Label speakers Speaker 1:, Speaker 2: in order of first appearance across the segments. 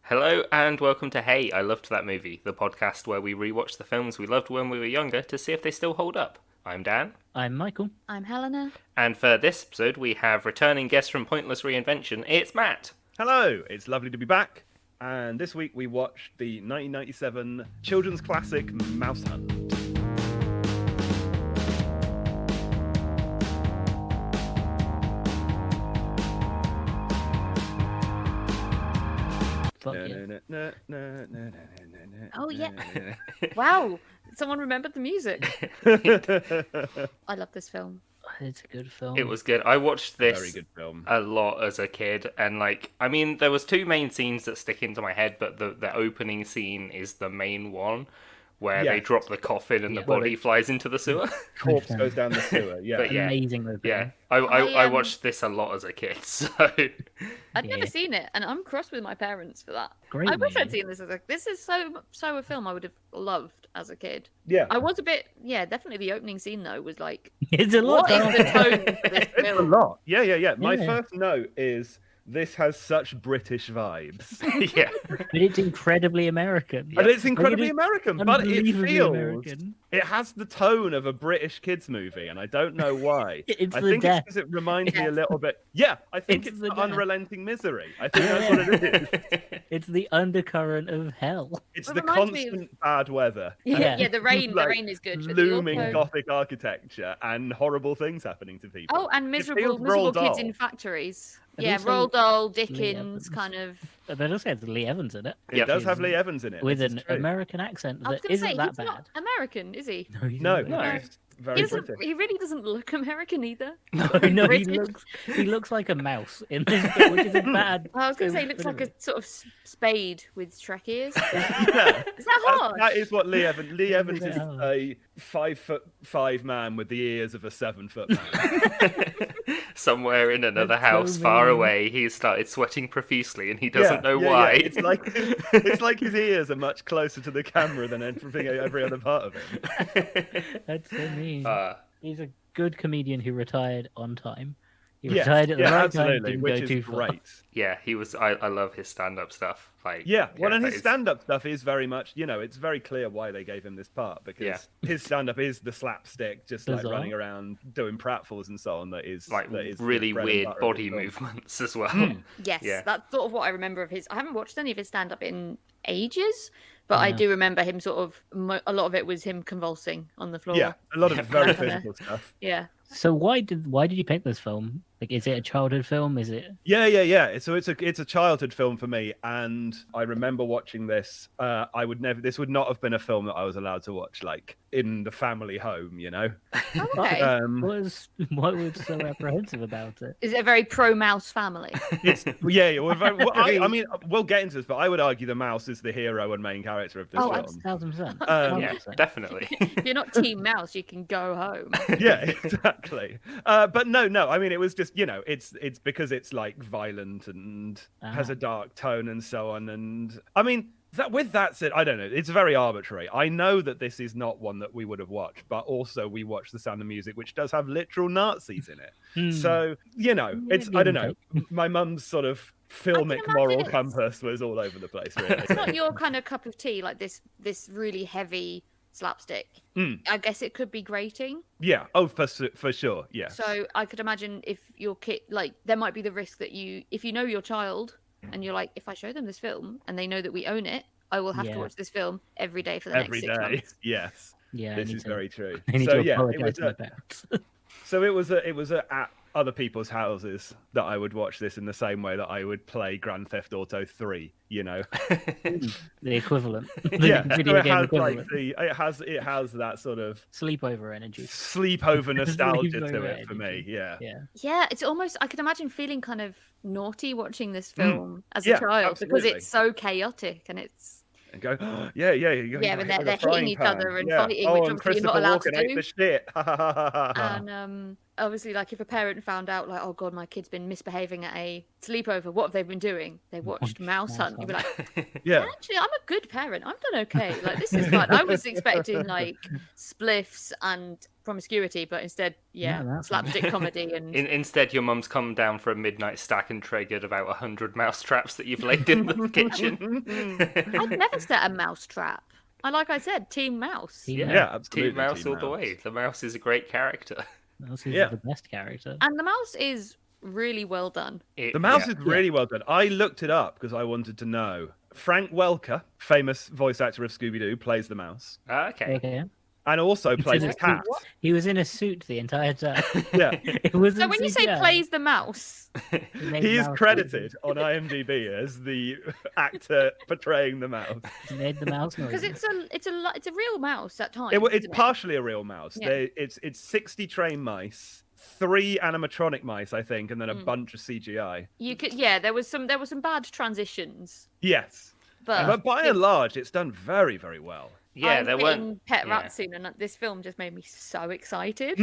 Speaker 1: Hello and welcome to Hey, I Loved That Movie, the podcast where we rewatch the films we loved when we were younger to see if they still hold up. I'm Dan,
Speaker 2: I'm Michael.
Speaker 3: I'm Helena.
Speaker 1: and for this episode we have returning guest from Pointless Reinvention, it's Matt.
Speaker 4: Hello, it's lovely to be back. And this week we watched the 1997 children's classic Mousehunt.
Speaker 2: Fuck yeah.
Speaker 3: Oh, yeah. Wow, someone remembered the music. I love this film.
Speaker 2: It's a good film.
Speaker 1: It was good. I watched this
Speaker 4: Very good film.
Speaker 1: a lot as a kid, and there was two main scenes that stick into my head, but the opening scene is the main one, where they
Speaker 4: Yes.
Speaker 1: drop the coffin and the body flies into the sewer.
Speaker 4: Corpse goes down the sewer, yeah.
Speaker 1: But yeah.
Speaker 2: Amazing opening.
Speaker 1: Yeah, I watched this a lot as a kid, so...
Speaker 3: I'd never seen it, and I'm cross with my parents for that.
Speaker 2: Great
Speaker 3: I wish I'd
Speaker 2: movie.
Speaker 3: seen this This is so a film I would have loved as a kid.
Speaker 4: Yeah.
Speaker 3: I was a bit, definitely the opening scene though was like,
Speaker 2: It's a lot.
Speaker 3: what is the tone for this
Speaker 4: It's a
Speaker 3: film?
Speaker 4: lot. Yeah. My
Speaker 2: Yeah.
Speaker 4: first note is this has such British vibes.
Speaker 1: yeah.
Speaker 2: But it's incredibly American.
Speaker 4: And it's incredibly
Speaker 2: It is
Speaker 4: American, but it
Speaker 2: unbelievably
Speaker 4: feels...
Speaker 2: American.
Speaker 4: It has the tone of a British kids movie, and I don't know why.
Speaker 2: It's
Speaker 4: I
Speaker 2: the
Speaker 4: think
Speaker 2: death.
Speaker 4: it's because it reminds me a
Speaker 3: Yes.
Speaker 4: little bit... Yeah, I think
Speaker 2: It's
Speaker 4: it's
Speaker 2: the
Speaker 4: the
Speaker 2: death.
Speaker 4: unrelenting misery. I think that's what it is.
Speaker 2: It's the undercurrent of hell.
Speaker 4: It's
Speaker 3: It
Speaker 4: the
Speaker 3: reminds me of-
Speaker 4: constant bad weather.
Speaker 2: Yeah.
Speaker 3: The rain.
Speaker 4: Like,
Speaker 3: the rain is good. But the
Speaker 4: Looming
Speaker 3: also-
Speaker 4: Gothic architecture and horrible things happening to people.
Speaker 3: Oh, and
Speaker 4: feels
Speaker 3: miserable
Speaker 4: Roald
Speaker 3: kids
Speaker 4: Dahl.
Speaker 3: in factories.
Speaker 2: And
Speaker 3: Yeah,
Speaker 2: also
Speaker 3: Roald Dahl,
Speaker 2: Lee
Speaker 3: Dickens,
Speaker 2: Evans.
Speaker 3: kind of.
Speaker 2: But also has Lee Evans in it.
Speaker 4: It
Speaker 1: Yep.
Speaker 4: does have Lee Evans in it.
Speaker 2: With
Speaker 4: this
Speaker 2: an
Speaker 4: is true.
Speaker 2: American accent
Speaker 3: I was
Speaker 2: that
Speaker 3: going to say
Speaker 2: isn't that
Speaker 3: he's
Speaker 2: bad.
Speaker 3: not American, is he?
Speaker 2: No, he's
Speaker 4: No,
Speaker 2: not.
Speaker 1: No.
Speaker 4: he's
Speaker 3: He
Speaker 4: very
Speaker 3: doesn't.
Speaker 4: British.
Speaker 3: He really doesn't look American either.
Speaker 2: No, he
Speaker 3: British.
Speaker 2: looks like a mouse in this film, which is a bad.
Speaker 3: I was going to say he looks
Speaker 2: film
Speaker 3: like a sort of spade with Shrek ears.
Speaker 4: Yeah.
Speaker 3: Is that hard?
Speaker 4: That is what Lee Evans. Lee Evans is
Speaker 2: Yeah.
Speaker 4: a 5'5" man with the ears of a 7-foot man.
Speaker 1: Somewhere in another
Speaker 2: That's so
Speaker 1: house far
Speaker 2: mean.
Speaker 1: away, he started sweating profusely and he doesn't know
Speaker 4: Yeah.
Speaker 1: why.
Speaker 4: It's like his ears are much closer to the camera than every other part of him.
Speaker 2: That's so mean.
Speaker 1: Uh,
Speaker 2: He's a good comedian who retired on time. He
Speaker 4: Yes,
Speaker 2: retired at the
Speaker 4: yeah,
Speaker 2: right
Speaker 4: absolutely,
Speaker 2: time, didn't
Speaker 4: which
Speaker 2: go
Speaker 4: is
Speaker 2: too far.
Speaker 4: great.
Speaker 1: yeah, he was. I love his stand-up stuff.
Speaker 4: Yeah, well, and
Speaker 1: that
Speaker 4: his
Speaker 1: is-
Speaker 4: stand-up stuff is very much, it's very clear why they gave him this part because
Speaker 1: Yeah.
Speaker 4: his stand-up is the slapstick, just like
Speaker 2: Bizarre.
Speaker 4: running around doing pratfalls and so on. That is
Speaker 1: really
Speaker 4: bread and
Speaker 1: weird
Speaker 4: butter of
Speaker 1: body
Speaker 4: the film.
Speaker 1: movements as well.
Speaker 4: Hmm.
Speaker 3: Yes,
Speaker 1: Yeah.
Speaker 3: that's sort of what I remember of his. I haven't watched any of his stand-up in ages, but I
Speaker 2: Yeah.
Speaker 3: do remember him sort of. A lot of it was him convulsing on the floor.
Speaker 4: Yeah, a lot of it's very
Speaker 3: Yeah.
Speaker 4: physical stuff.
Speaker 3: Yeah.
Speaker 2: So why did you pick this film? Like, is it a childhood film? Is it?
Speaker 4: Yeah. So it's a childhood film for me, and I remember watching this. I would never. This would not have been a film that I was allowed to watch, like in the family home.
Speaker 3: Oh, okay.
Speaker 2: What was so apprehensive about it?
Speaker 3: Is it a very pro-mouse family?
Speaker 4: It's I mean, we'll get into this, but I would argue the mouse is the hero and main character of this
Speaker 3: Oh,
Speaker 4: film.
Speaker 2: 1,000%.
Speaker 1: Yeah,
Speaker 2: 1,000%.
Speaker 1: definitely.
Speaker 3: If you're not Team Mouse, you can go home.
Speaker 4: Yeah, exactly. But no. I mean, it was just it's because it's like violent and has a dark tone and so on. And I mean, that said, I don't know. It's very arbitrary. I know that this is not one that we would have watched, but also we watched The Sound of Music, which does have literal Nazis in it.
Speaker 2: Hmm.
Speaker 4: So it's I don't know. My mum's sort of filmic
Speaker 3: imagine
Speaker 4: moral
Speaker 3: it's-
Speaker 4: compass was all over the place. Really.
Speaker 3: It's not your kind of cup of tea, like this really heavy slapstick. I guess it could be grating.
Speaker 4: Yeah. Oh, for sure. Yeah.
Speaker 3: So I could imagine if your kid, like, there might be the risk that if you know your child and you're like, if I show them this film and they know that we own it, I will have
Speaker 2: Yeah.
Speaker 3: to watch this film every day for the
Speaker 4: Every
Speaker 3: next 6
Speaker 4: day.
Speaker 3: months.
Speaker 4: Yes.
Speaker 2: Yeah,
Speaker 4: This is very true.
Speaker 2: I need
Speaker 4: So
Speaker 2: to
Speaker 4: yeah,
Speaker 2: apologize to my parents.
Speaker 4: it was at other people's houses that I would watch this in the same way that I would play Grand Theft Auto 3,
Speaker 2: The equivalent. The
Speaker 4: Yeah, so
Speaker 2: video
Speaker 4: it
Speaker 2: game
Speaker 4: has
Speaker 2: equivalent.
Speaker 4: it has that sort of
Speaker 2: Sleepover energy.
Speaker 4: sleepover nostalgia to
Speaker 2: Sleepover
Speaker 4: it for me.
Speaker 2: energy.
Speaker 4: Yeah.
Speaker 2: Yeah.
Speaker 3: Yeah, it's almost, I could imagine feeling kind of naughty watching this film as a
Speaker 4: Yeah,
Speaker 3: child because
Speaker 4: absolutely.
Speaker 3: it's so chaotic and it's.
Speaker 4: And go, yeah. You
Speaker 3: Yeah,
Speaker 4: hit
Speaker 3: when
Speaker 4: like a
Speaker 3: they're hitting
Speaker 4: frying
Speaker 3: each
Speaker 4: pan.
Speaker 3: other and
Speaker 4: Yeah.
Speaker 3: fighting,
Speaker 4: oh,
Speaker 3: which
Speaker 4: and
Speaker 3: obviously you're not
Speaker 4: Christopher
Speaker 3: allowed to
Speaker 4: Walken ate
Speaker 3: do.
Speaker 4: the shit.
Speaker 3: And obviously, like if a parent found out, like, oh god, my kid's been misbehaving at a sleepover, what have they been doing? They watched Mouse Hunt. You'd be like,
Speaker 4: Yeah.
Speaker 3: actually, I'm a good parent. I've done okay. Like this is fine. I was expecting like spliffs and promiscuity, but instead, yeah,
Speaker 2: No, that's
Speaker 3: slapstick comedy and.
Speaker 1: Instead, your mum's come down for a midnight stack and triggered about 100 mouse traps that you've laid in the kitchen.
Speaker 3: I'd never set a mouse trap. Like I said, Team Mouse.
Speaker 2: Team
Speaker 4: Yeah, absolutely.
Speaker 1: Team Mouse
Speaker 4: Team
Speaker 1: all the
Speaker 4: Mouse.
Speaker 1: way. The mouse is a great character.
Speaker 2: Mouse is
Speaker 4: Yeah.
Speaker 2: the best character.
Speaker 3: And the mouse is really well done.
Speaker 4: The mouse is really well done. I looked it up because I wanted to know. Frank Welker, famous voice actor of Scooby-Doo, plays the mouse.
Speaker 1: Okay.
Speaker 2: Okay.
Speaker 4: And also plays the
Speaker 2: in a
Speaker 4: cat.
Speaker 2: suit. He was in a suit the entire time.
Speaker 4: Yeah.
Speaker 2: It wasn't
Speaker 3: So when you say
Speaker 2: CGI.
Speaker 3: plays the mouse,
Speaker 2: He made
Speaker 4: He is
Speaker 2: mouse
Speaker 4: credited on IMDb as the actor portraying the mouse.
Speaker 2: He made the mouse
Speaker 3: because
Speaker 2: noise.
Speaker 3: it's a real mouse at times.
Speaker 4: It's
Speaker 3: isn't it?
Speaker 4: partially a real mouse.
Speaker 3: Yeah.
Speaker 4: It's 60 trained mice, 3 animatronic mice, I think, and then a bunch of CGI.
Speaker 3: You could, there was some bad transitions,
Speaker 4: Yes. But by and large, it's done very, very well.
Speaker 1: Yeah,
Speaker 3: I'm
Speaker 1: there
Speaker 3: hitting
Speaker 1: weren't.
Speaker 3: Pet
Speaker 1: yeah.
Speaker 3: Rat soon, and this film just made me so excited.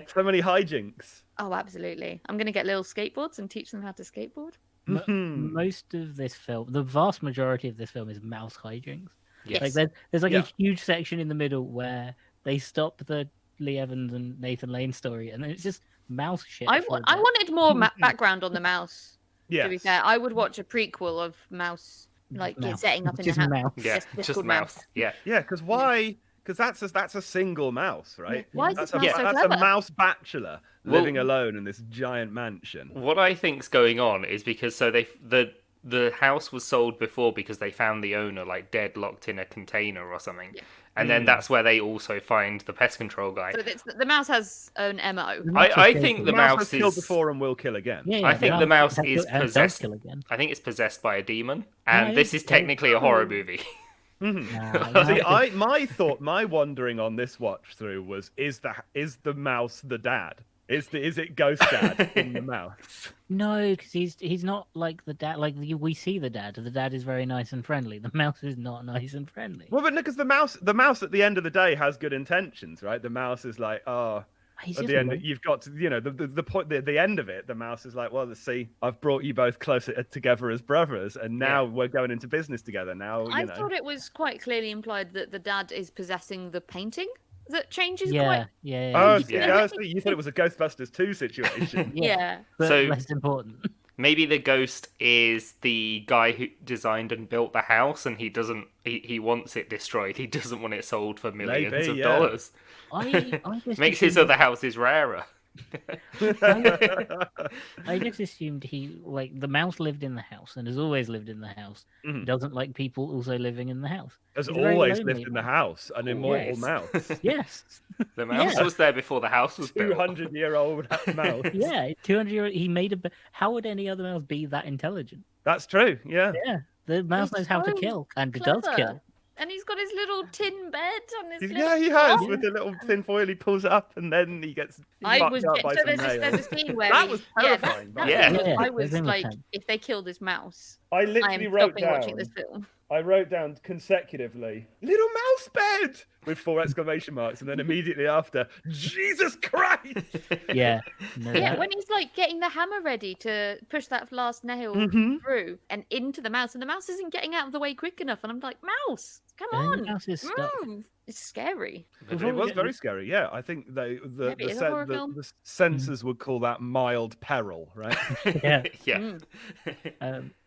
Speaker 4: So many hijinks.
Speaker 3: Oh, absolutely! I'm gonna get little skateboards and teach them how to skateboard.
Speaker 4: Mhm.
Speaker 2: Most of this film, the vast majority of this film is mouse hijinks.
Speaker 1: Yes.
Speaker 2: Like there's like
Speaker 4: Yeah.
Speaker 2: a huge section in the middle where they stop the Lee Evans and Nathan Lane story, and then it's just mouse shit.
Speaker 3: I
Speaker 2: for a bit.
Speaker 3: wanted more background on the mouse. To be
Speaker 4: Yes.
Speaker 3: fair, I would watch a prequel of Mouse like
Speaker 2: Mouse.
Speaker 3: setting up in
Speaker 2: Just
Speaker 3: the house.
Speaker 2: mouse.
Speaker 1: Yeah, just
Speaker 3: called
Speaker 1: mouse. Yeah.
Speaker 4: Yeah, because why? Because that's a single mouse, right?
Speaker 3: Why is
Speaker 4: That's
Speaker 3: this
Speaker 4: a,
Speaker 3: mouse so
Speaker 4: that's
Speaker 3: clever?
Speaker 4: a mouse bachelor
Speaker 1: Well-
Speaker 4: living alone in this giant mansion.
Speaker 1: What I think's going on is because the house was sold before because they found the owner like dead, locked in a container or something,
Speaker 3: Yeah.
Speaker 1: and then that's where they also find the pest control guy.
Speaker 3: So the mouse has an MO.
Speaker 2: The mouse
Speaker 1: I
Speaker 2: is
Speaker 1: think
Speaker 2: dead.
Speaker 1: the
Speaker 4: mouse
Speaker 1: mouse
Speaker 4: has killed
Speaker 1: is.
Speaker 4: before and will kill again.
Speaker 2: Yeah,
Speaker 1: I think the mouse is
Speaker 2: does
Speaker 1: possessed.
Speaker 2: kill again.
Speaker 1: I think it's possessed by a demon, and
Speaker 2: No,
Speaker 1: this is
Speaker 2: it's-
Speaker 1: technically a horror movie.
Speaker 2: Nah,
Speaker 4: See,
Speaker 2: no,
Speaker 4: my wondering on this watch through was: is the mouse the dad? Is it Ghost Dad in the mouse?
Speaker 2: no, because he's not like the dad. Like we see the dad. The dad is very nice and friendly. The mouse is not nice and friendly.
Speaker 4: Well, but no, because the mouse at the end of the day has good intentions, right? The mouse is like, oh,
Speaker 2: He's
Speaker 4: at
Speaker 2: just
Speaker 4: the end,
Speaker 2: lo-
Speaker 4: you've got to, the point, the end of it, the mouse is like, well, let's see, I've brought you both closer together as brothers, and now we're going into business together. Now,
Speaker 3: I thought it was quite clearly implied that the dad is possessing the painting that changes quite.
Speaker 2: yeah.
Speaker 4: Oh,
Speaker 1: Yeah.
Speaker 4: so you thought it was a Ghostbusters 2 situation.
Speaker 3: Yeah.
Speaker 2: But
Speaker 1: So-
Speaker 2: less important.
Speaker 1: Maybe the ghost is the guy who designed and built the house, and he doesn't. He wants it destroyed. He doesn't want it sold for millions
Speaker 4: Maybe,
Speaker 1: of
Speaker 4: yeah.
Speaker 1: dollars.
Speaker 2: I just
Speaker 1: Makes his
Speaker 2: assumed-
Speaker 1: other houses rarer.
Speaker 2: I just assumed he like the mouse lived in the house and has always lived in the house.
Speaker 4: Mhm.
Speaker 2: Doesn't like people also living in the house.
Speaker 4: Has
Speaker 2: He's a very
Speaker 4: always
Speaker 2: lonely
Speaker 4: lived in the
Speaker 2: man.
Speaker 4: house, an immortal
Speaker 1: Always.
Speaker 4: mouse.
Speaker 2: Yes.
Speaker 1: The mouse
Speaker 2: Yeah.
Speaker 1: was there before the house was built.
Speaker 4: 200-year-old mouse.
Speaker 2: Yeah, 200 he made a. How would any other mouse be that intelligent?
Speaker 4: That's true. Yeah.
Speaker 2: Yeah, the mouse
Speaker 3: He's
Speaker 2: knows how to
Speaker 3: so
Speaker 2: kill and does
Speaker 3: clever.
Speaker 2: kill.
Speaker 3: And he's got his little tin bed on his.
Speaker 4: Yeah,
Speaker 3: little
Speaker 4: he has
Speaker 3: cot.
Speaker 4: with the little tin foil. He pulls it up, and then he gets
Speaker 3: I
Speaker 4: fucked
Speaker 3: was
Speaker 4: up
Speaker 3: so
Speaker 4: by some
Speaker 3: there's
Speaker 4: nails.
Speaker 3: a scene where
Speaker 4: That
Speaker 3: he-
Speaker 4: was
Speaker 3: yeah,
Speaker 4: terrifying, by
Speaker 3: that
Speaker 4: the
Speaker 1: Yeah.
Speaker 3: was-
Speaker 2: Yeah,
Speaker 3: I
Speaker 2: that
Speaker 3: was
Speaker 2: was
Speaker 3: like,
Speaker 2: intense.
Speaker 3: if they kill this mouse,
Speaker 4: I
Speaker 3: I
Speaker 4: literally
Speaker 3: am
Speaker 4: wrote
Speaker 3: stopping watching
Speaker 4: down.
Speaker 3: this film.
Speaker 4: I wrote down consecutively, "little mouse bed" with 4 exclamation marks, and then immediately after, "Jesus Christ!"
Speaker 2: Yeah. No,
Speaker 3: Yeah,
Speaker 2: that-
Speaker 3: when he's like getting the hammer ready to push that last nail
Speaker 4: Mhm.
Speaker 3: through and into the mouse, and the mouse isn't getting out of the way quick enough, and I'm like, mouse, come
Speaker 2: I think the
Speaker 3: on,
Speaker 2: mouse is stuck.
Speaker 3: move. It's scary.
Speaker 2: Before
Speaker 4: It
Speaker 2: we
Speaker 4: was
Speaker 2: get
Speaker 4: very
Speaker 2: to-
Speaker 4: scary. Yeah, I think the
Speaker 3: Maybe it's a horror
Speaker 4: the
Speaker 3: film.
Speaker 4: censors would call that mild peril, right?
Speaker 2: Yeah.
Speaker 1: Yeah.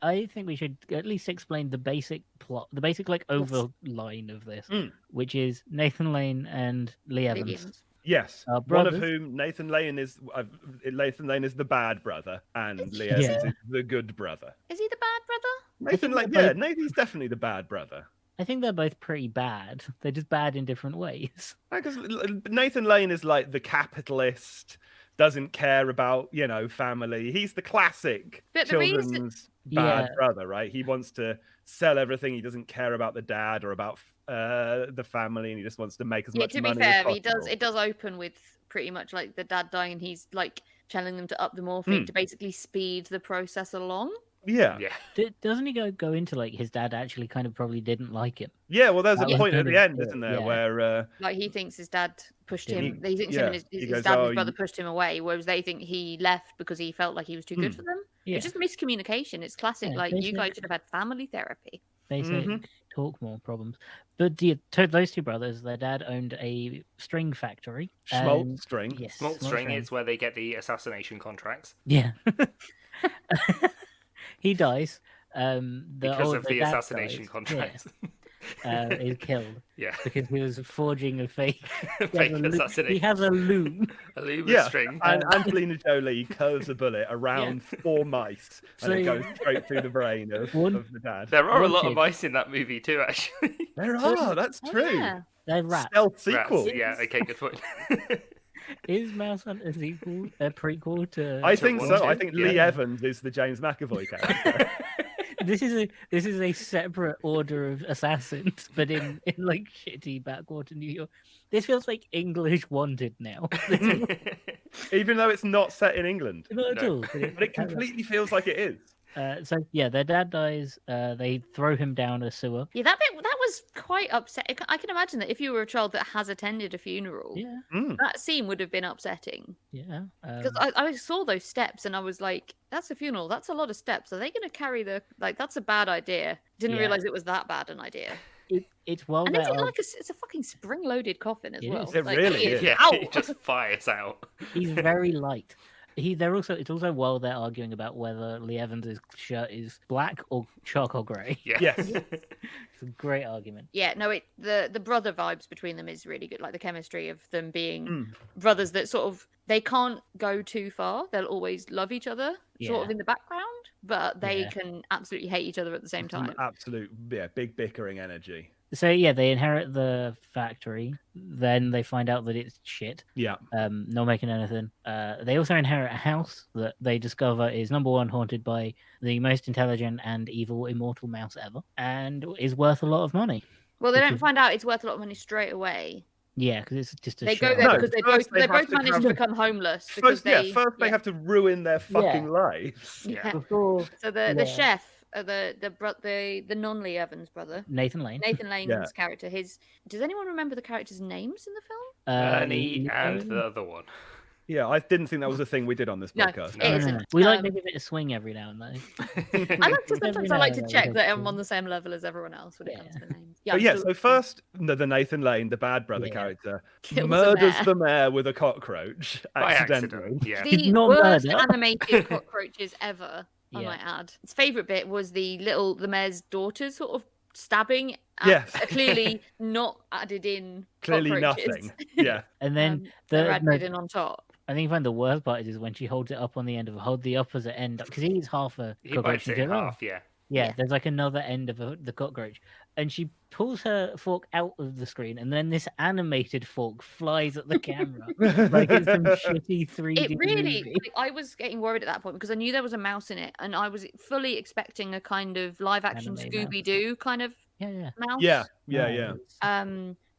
Speaker 2: I think we should at least explain the basic plot, the basic like overline of this,
Speaker 4: Mm.
Speaker 2: which is Nathan Lane and Lee Evans.
Speaker 3: Aliens.
Speaker 4: Yes,
Speaker 2: Our
Speaker 4: one of
Speaker 2: brothers.
Speaker 4: whom Nathan Lane is the bad brother, and
Speaker 3: Is
Speaker 4: Lee
Speaker 3: he?
Speaker 4: Evans is the good brother.
Speaker 3: Is he the bad brother?
Speaker 4: Nathan
Speaker 2: think
Speaker 4: Lane,
Speaker 2: they're
Speaker 4: yeah,
Speaker 2: both-
Speaker 4: Nathan's definitely the bad brother.
Speaker 2: I think they're both pretty bad. They're just bad in different ways.
Speaker 4: Because Nathan Lane is like the capitalist, doesn't care about family. He's the classic
Speaker 3: But the reason-
Speaker 4: children's bad
Speaker 2: Yeah.
Speaker 4: brother, right? He wants to sell everything. He doesn't care about the dad or about the family, and he just wants to make as
Speaker 3: Yeah,
Speaker 4: much
Speaker 3: to be
Speaker 4: money
Speaker 3: fair,
Speaker 4: as
Speaker 3: he does.
Speaker 4: possible.
Speaker 3: It does open with pretty much like the dad dying, and he's like telling them to up the morphine
Speaker 4: Mm.
Speaker 3: to basically speed the process along.
Speaker 4: Yeah.
Speaker 2: Doesn't he go into like his dad actually kind of probably didn't like him?
Speaker 4: Yeah, well, there's
Speaker 2: That
Speaker 4: a
Speaker 2: was
Speaker 4: point at
Speaker 2: kind
Speaker 4: the
Speaker 2: of
Speaker 4: end,
Speaker 2: it,
Speaker 4: isn't there,
Speaker 2: yeah.
Speaker 4: where
Speaker 3: Like he thinks his dad pushed
Speaker 2: Didn't
Speaker 3: him. He thinks
Speaker 4: yeah,
Speaker 3: him and
Speaker 4: he
Speaker 3: his
Speaker 4: goes,
Speaker 3: dad and
Speaker 4: "Oh,
Speaker 3: his brother
Speaker 4: you-"
Speaker 3: pushed him away, whereas they think he left because he felt like he was too good for them.
Speaker 2: Yeah.
Speaker 3: It's just miscommunication. It's classic.
Speaker 2: Yeah,
Speaker 3: Like you
Speaker 2: basic-
Speaker 3: guys should have had family therapy.
Speaker 2: Basic talk more problems. But those two brothers, their dad owned a string factory.
Speaker 4: Schmaltz
Speaker 2: and-
Speaker 4: string.
Speaker 2: Yes,
Speaker 1: Small
Speaker 2: small
Speaker 1: string is where they get the assassination contracts
Speaker 2: Yeah. He dies.
Speaker 1: because of the
Speaker 2: dad
Speaker 1: assassination
Speaker 2: dies.
Speaker 1: contracts.
Speaker 2: Is killed
Speaker 1: Yeah,
Speaker 2: because he was forging a fake.
Speaker 1: fake assassination.
Speaker 2: He has a loom.
Speaker 1: A loom
Speaker 4: Yeah,
Speaker 1: string.
Speaker 4: and Angelina Jolie curves a bullet around 4 mice, and it
Speaker 2: So-
Speaker 4: goes straight through the brain of the dad.
Speaker 1: There are a lot of
Speaker 2: Wanted.
Speaker 1: mice in that movie too, actually.
Speaker 4: There are, that's
Speaker 3: Oh,
Speaker 4: true.
Speaker 3: yeah.
Speaker 2: They're rats.
Speaker 4: Stealth
Speaker 1: Rats,
Speaker 4: sequel.
Speaker 1: yeah, okay, good point.
Speaker 2: Is Mousehunt a sequel, a prequel to?
Speaker 4: I
Speaker 1: to
Speaker 4: think
Speaker 1: one,
Speaker 4: so.
Speaker 1: two,
Speaker 4: I think Lee
Speaker 1: yeah.
Speaker 4: Evans is the James McAvoy character.
Speaker 2: This is a separate order of assassins, but in like shitty backwater New York. This feels like English Wanted now.
Speaker 4: Even though it's not set in England.
Speaker 2: Not at
Speaker 1: No.
Speaker 2: all.
Speaker 4: But it completely feels like it is.
Speaker 2: So yeah, their dad dies. They throw him down a sewer.
Speaker 3: Yeah, that was quite upsetting. I can imagine that if you were a child that has attended a funeral,
Speaker 2: Yeah,
Speaker 3: that scene would have been upsetting.
Speaker 2: yeah.
Speaker 3: Because I saw those steps and I was like, that's a funeral. That's a lot of steps. Are they going to carry the like? That's a bad idea. Didn't
Speaker 2: Yeah.
Speaker 3: realize it was that bad an idea.
Speaker 2: It's well
Speaker 3: And
Speaker 2: there.
Speaker 3: is it like it's a fucking spring-loaded coffin as
Speaker 2: It
Speaker 3: well?
Speaker 2: is.
Speaker 4: It
Speaker 3: Like,
Speaker 4: really
Speaker 3: it
Speaker 4: is.
Speaker 1: Yeah,
Speaker 3: Ow!
Speaker 1: it just fires out.
Speaker 2: He's very light. It's also while they're arguing about whether Lee Evans' shirt is black or charcoal grey.
Speaker 1: Yeah.
Speaker 4: Yes.
Speaker 2: It's a great argument.
Speaker 3: Yeah, no, the brother vibes between them is really good. Like the chemistry of them being
Speaker 4: Mm.
Speaker 3: brothers that sort of they can't go too far. They'll always love each other, sort
Speaker 2: Yeah.
Speaker 3: of in the background, but they
Speaker 2: Yeah.
Speaker 3: can absolutely hate each other at the same
Speaker 4: Some
Speaker 3: time.
Speaker 4: absolute, big bickering energy.
Speaker 2: So yeah, they inherit the factory. Then they find out that it's shit.
Speaker 4: Yeah.
Speaker 2: Not making anything. They also inherit a house that they discover is number one haunted by the most intelligent and evil immortal mouse ever, and is worth a lot of money.
Speaker 3: Well, they don't
Speaker 2: because-
Speaker 3: find out it's worth a lot of money straight away.
Speaker 2: Yeah, because it's just a
Speaker 3: They
Speaker 2: show.
Speaker 3: go there
Speaker 4: No,
Speaker 3: because they
Speaker 4: first
Speaker 3: both
Speaker 4: they
Speaker 3: they
Speaker 4: have
Speaker 3: both
Speaker 4: to
Speaker 3: manage
Speaker 4: have-
Speaker 3: to become homeless because
Speaker 4: First, first they
Speaker 3: yeah.
Speaker 4: have to ruin their fucking lives.
Speaker 3: Yeah.
Speaker 2: Before
Speaker 3: So the
Speaker 2: Yeah.
Speaker 3: chef, the non-Lee Evans brother,
Speaker 2: Nathan Lane,
Speaker 3: Nathan Lane's
Speaker 4: Yeah.
Speaker 3: character. Does anyone remember the characters' names in the film?
Speaker 1: Ernie and the other one.
Speaker 4: Yeah, I didn't think that was a thing we did on this
Speaker 3: No,
Speaker 4: podcast.
Speaker 3: it isn't.
Speaker 2: Mm. We like to
Speaker 3: Um,
Speaker 2: give it a swing every now and then.
Speaker 3: I like to
Speaker 2: Every
Speaker 3: sometimes
Speaker 2: now
Speaker 3: I like
Speaker 2: and
Speaker 3: to
Speaker 2: then
Speaker 3: check
Speaker 2: we
Speaker 3: that
Speaker 2: have
Speaker 3: I'm
Speaker 2: to-
Speaker 3: on the same level as everyone else when it comes to names. Yeah,
Speaker 4: But
Speaker 3: I'm
Speaker 4: yeah,
Speaker 3: still-
Speaker 4: so first the Nathan Lane, the bad brother
Speaker 2: Yeah.
Speaker 4: character,
Speaker 3: Kills the
Speaker 4: murders
Speaker 3: mayor.
Speaker 4: the mayor with a cockroach
Speaker 1: By
Speaker 4: accidentally.
Speaker 1: accident. Yeah.
Speaker 2: Did
Speaker 3: the
Speaker 2: not
Speaker 3: worst
Speaker 2: murder.
Speaker 3: animated cockroaches ever. I
Speaker 2: Yeah.
Speaker 3: might add. His favorite bit was the mayor's daughter sort of stabbing. At
Speaker 4: Yes.
Speaker 3: a clearly not added in.
Speaker 4: Clearly
Speaker 3: cockroaches.
Speaker 4: nothing. Yeah.
Speaker 2: And then
Speaker 3: They're
Speaker 2: the
Speaker 3: added in on top.
Speaker 2: I think I find the worst part is when she holds it up on the end of hold the opposite end because he eats half a
Speaker 1: He
Speaker 2: cockroach.
Speaker 1: bites it
Speaker 2: and
Speaker 1: in
Speaker 2: goes, "Oh."
Speaker 1: half, yeah.
Speaker 2: Yeah,
Speaker 3: Yeah.
Speaker 2: there's like another end of the cockroach, and she pulls her fork out of the screen, and then this animated fork flies at the camera like it's some shitty 3D
Speaker 3: It really,
Speaker 2: movie.
Speaker 3: like, I was getting worried at that point because I knew there was a mouse in it, and I was fully expecting a kind of live action
Speaker 2: Anime mouse.
Speaker 3: Scooby Doo kind of
Speaker 2: Yeah.
Speaker 3: mouse.
Speaker 4: Yeah.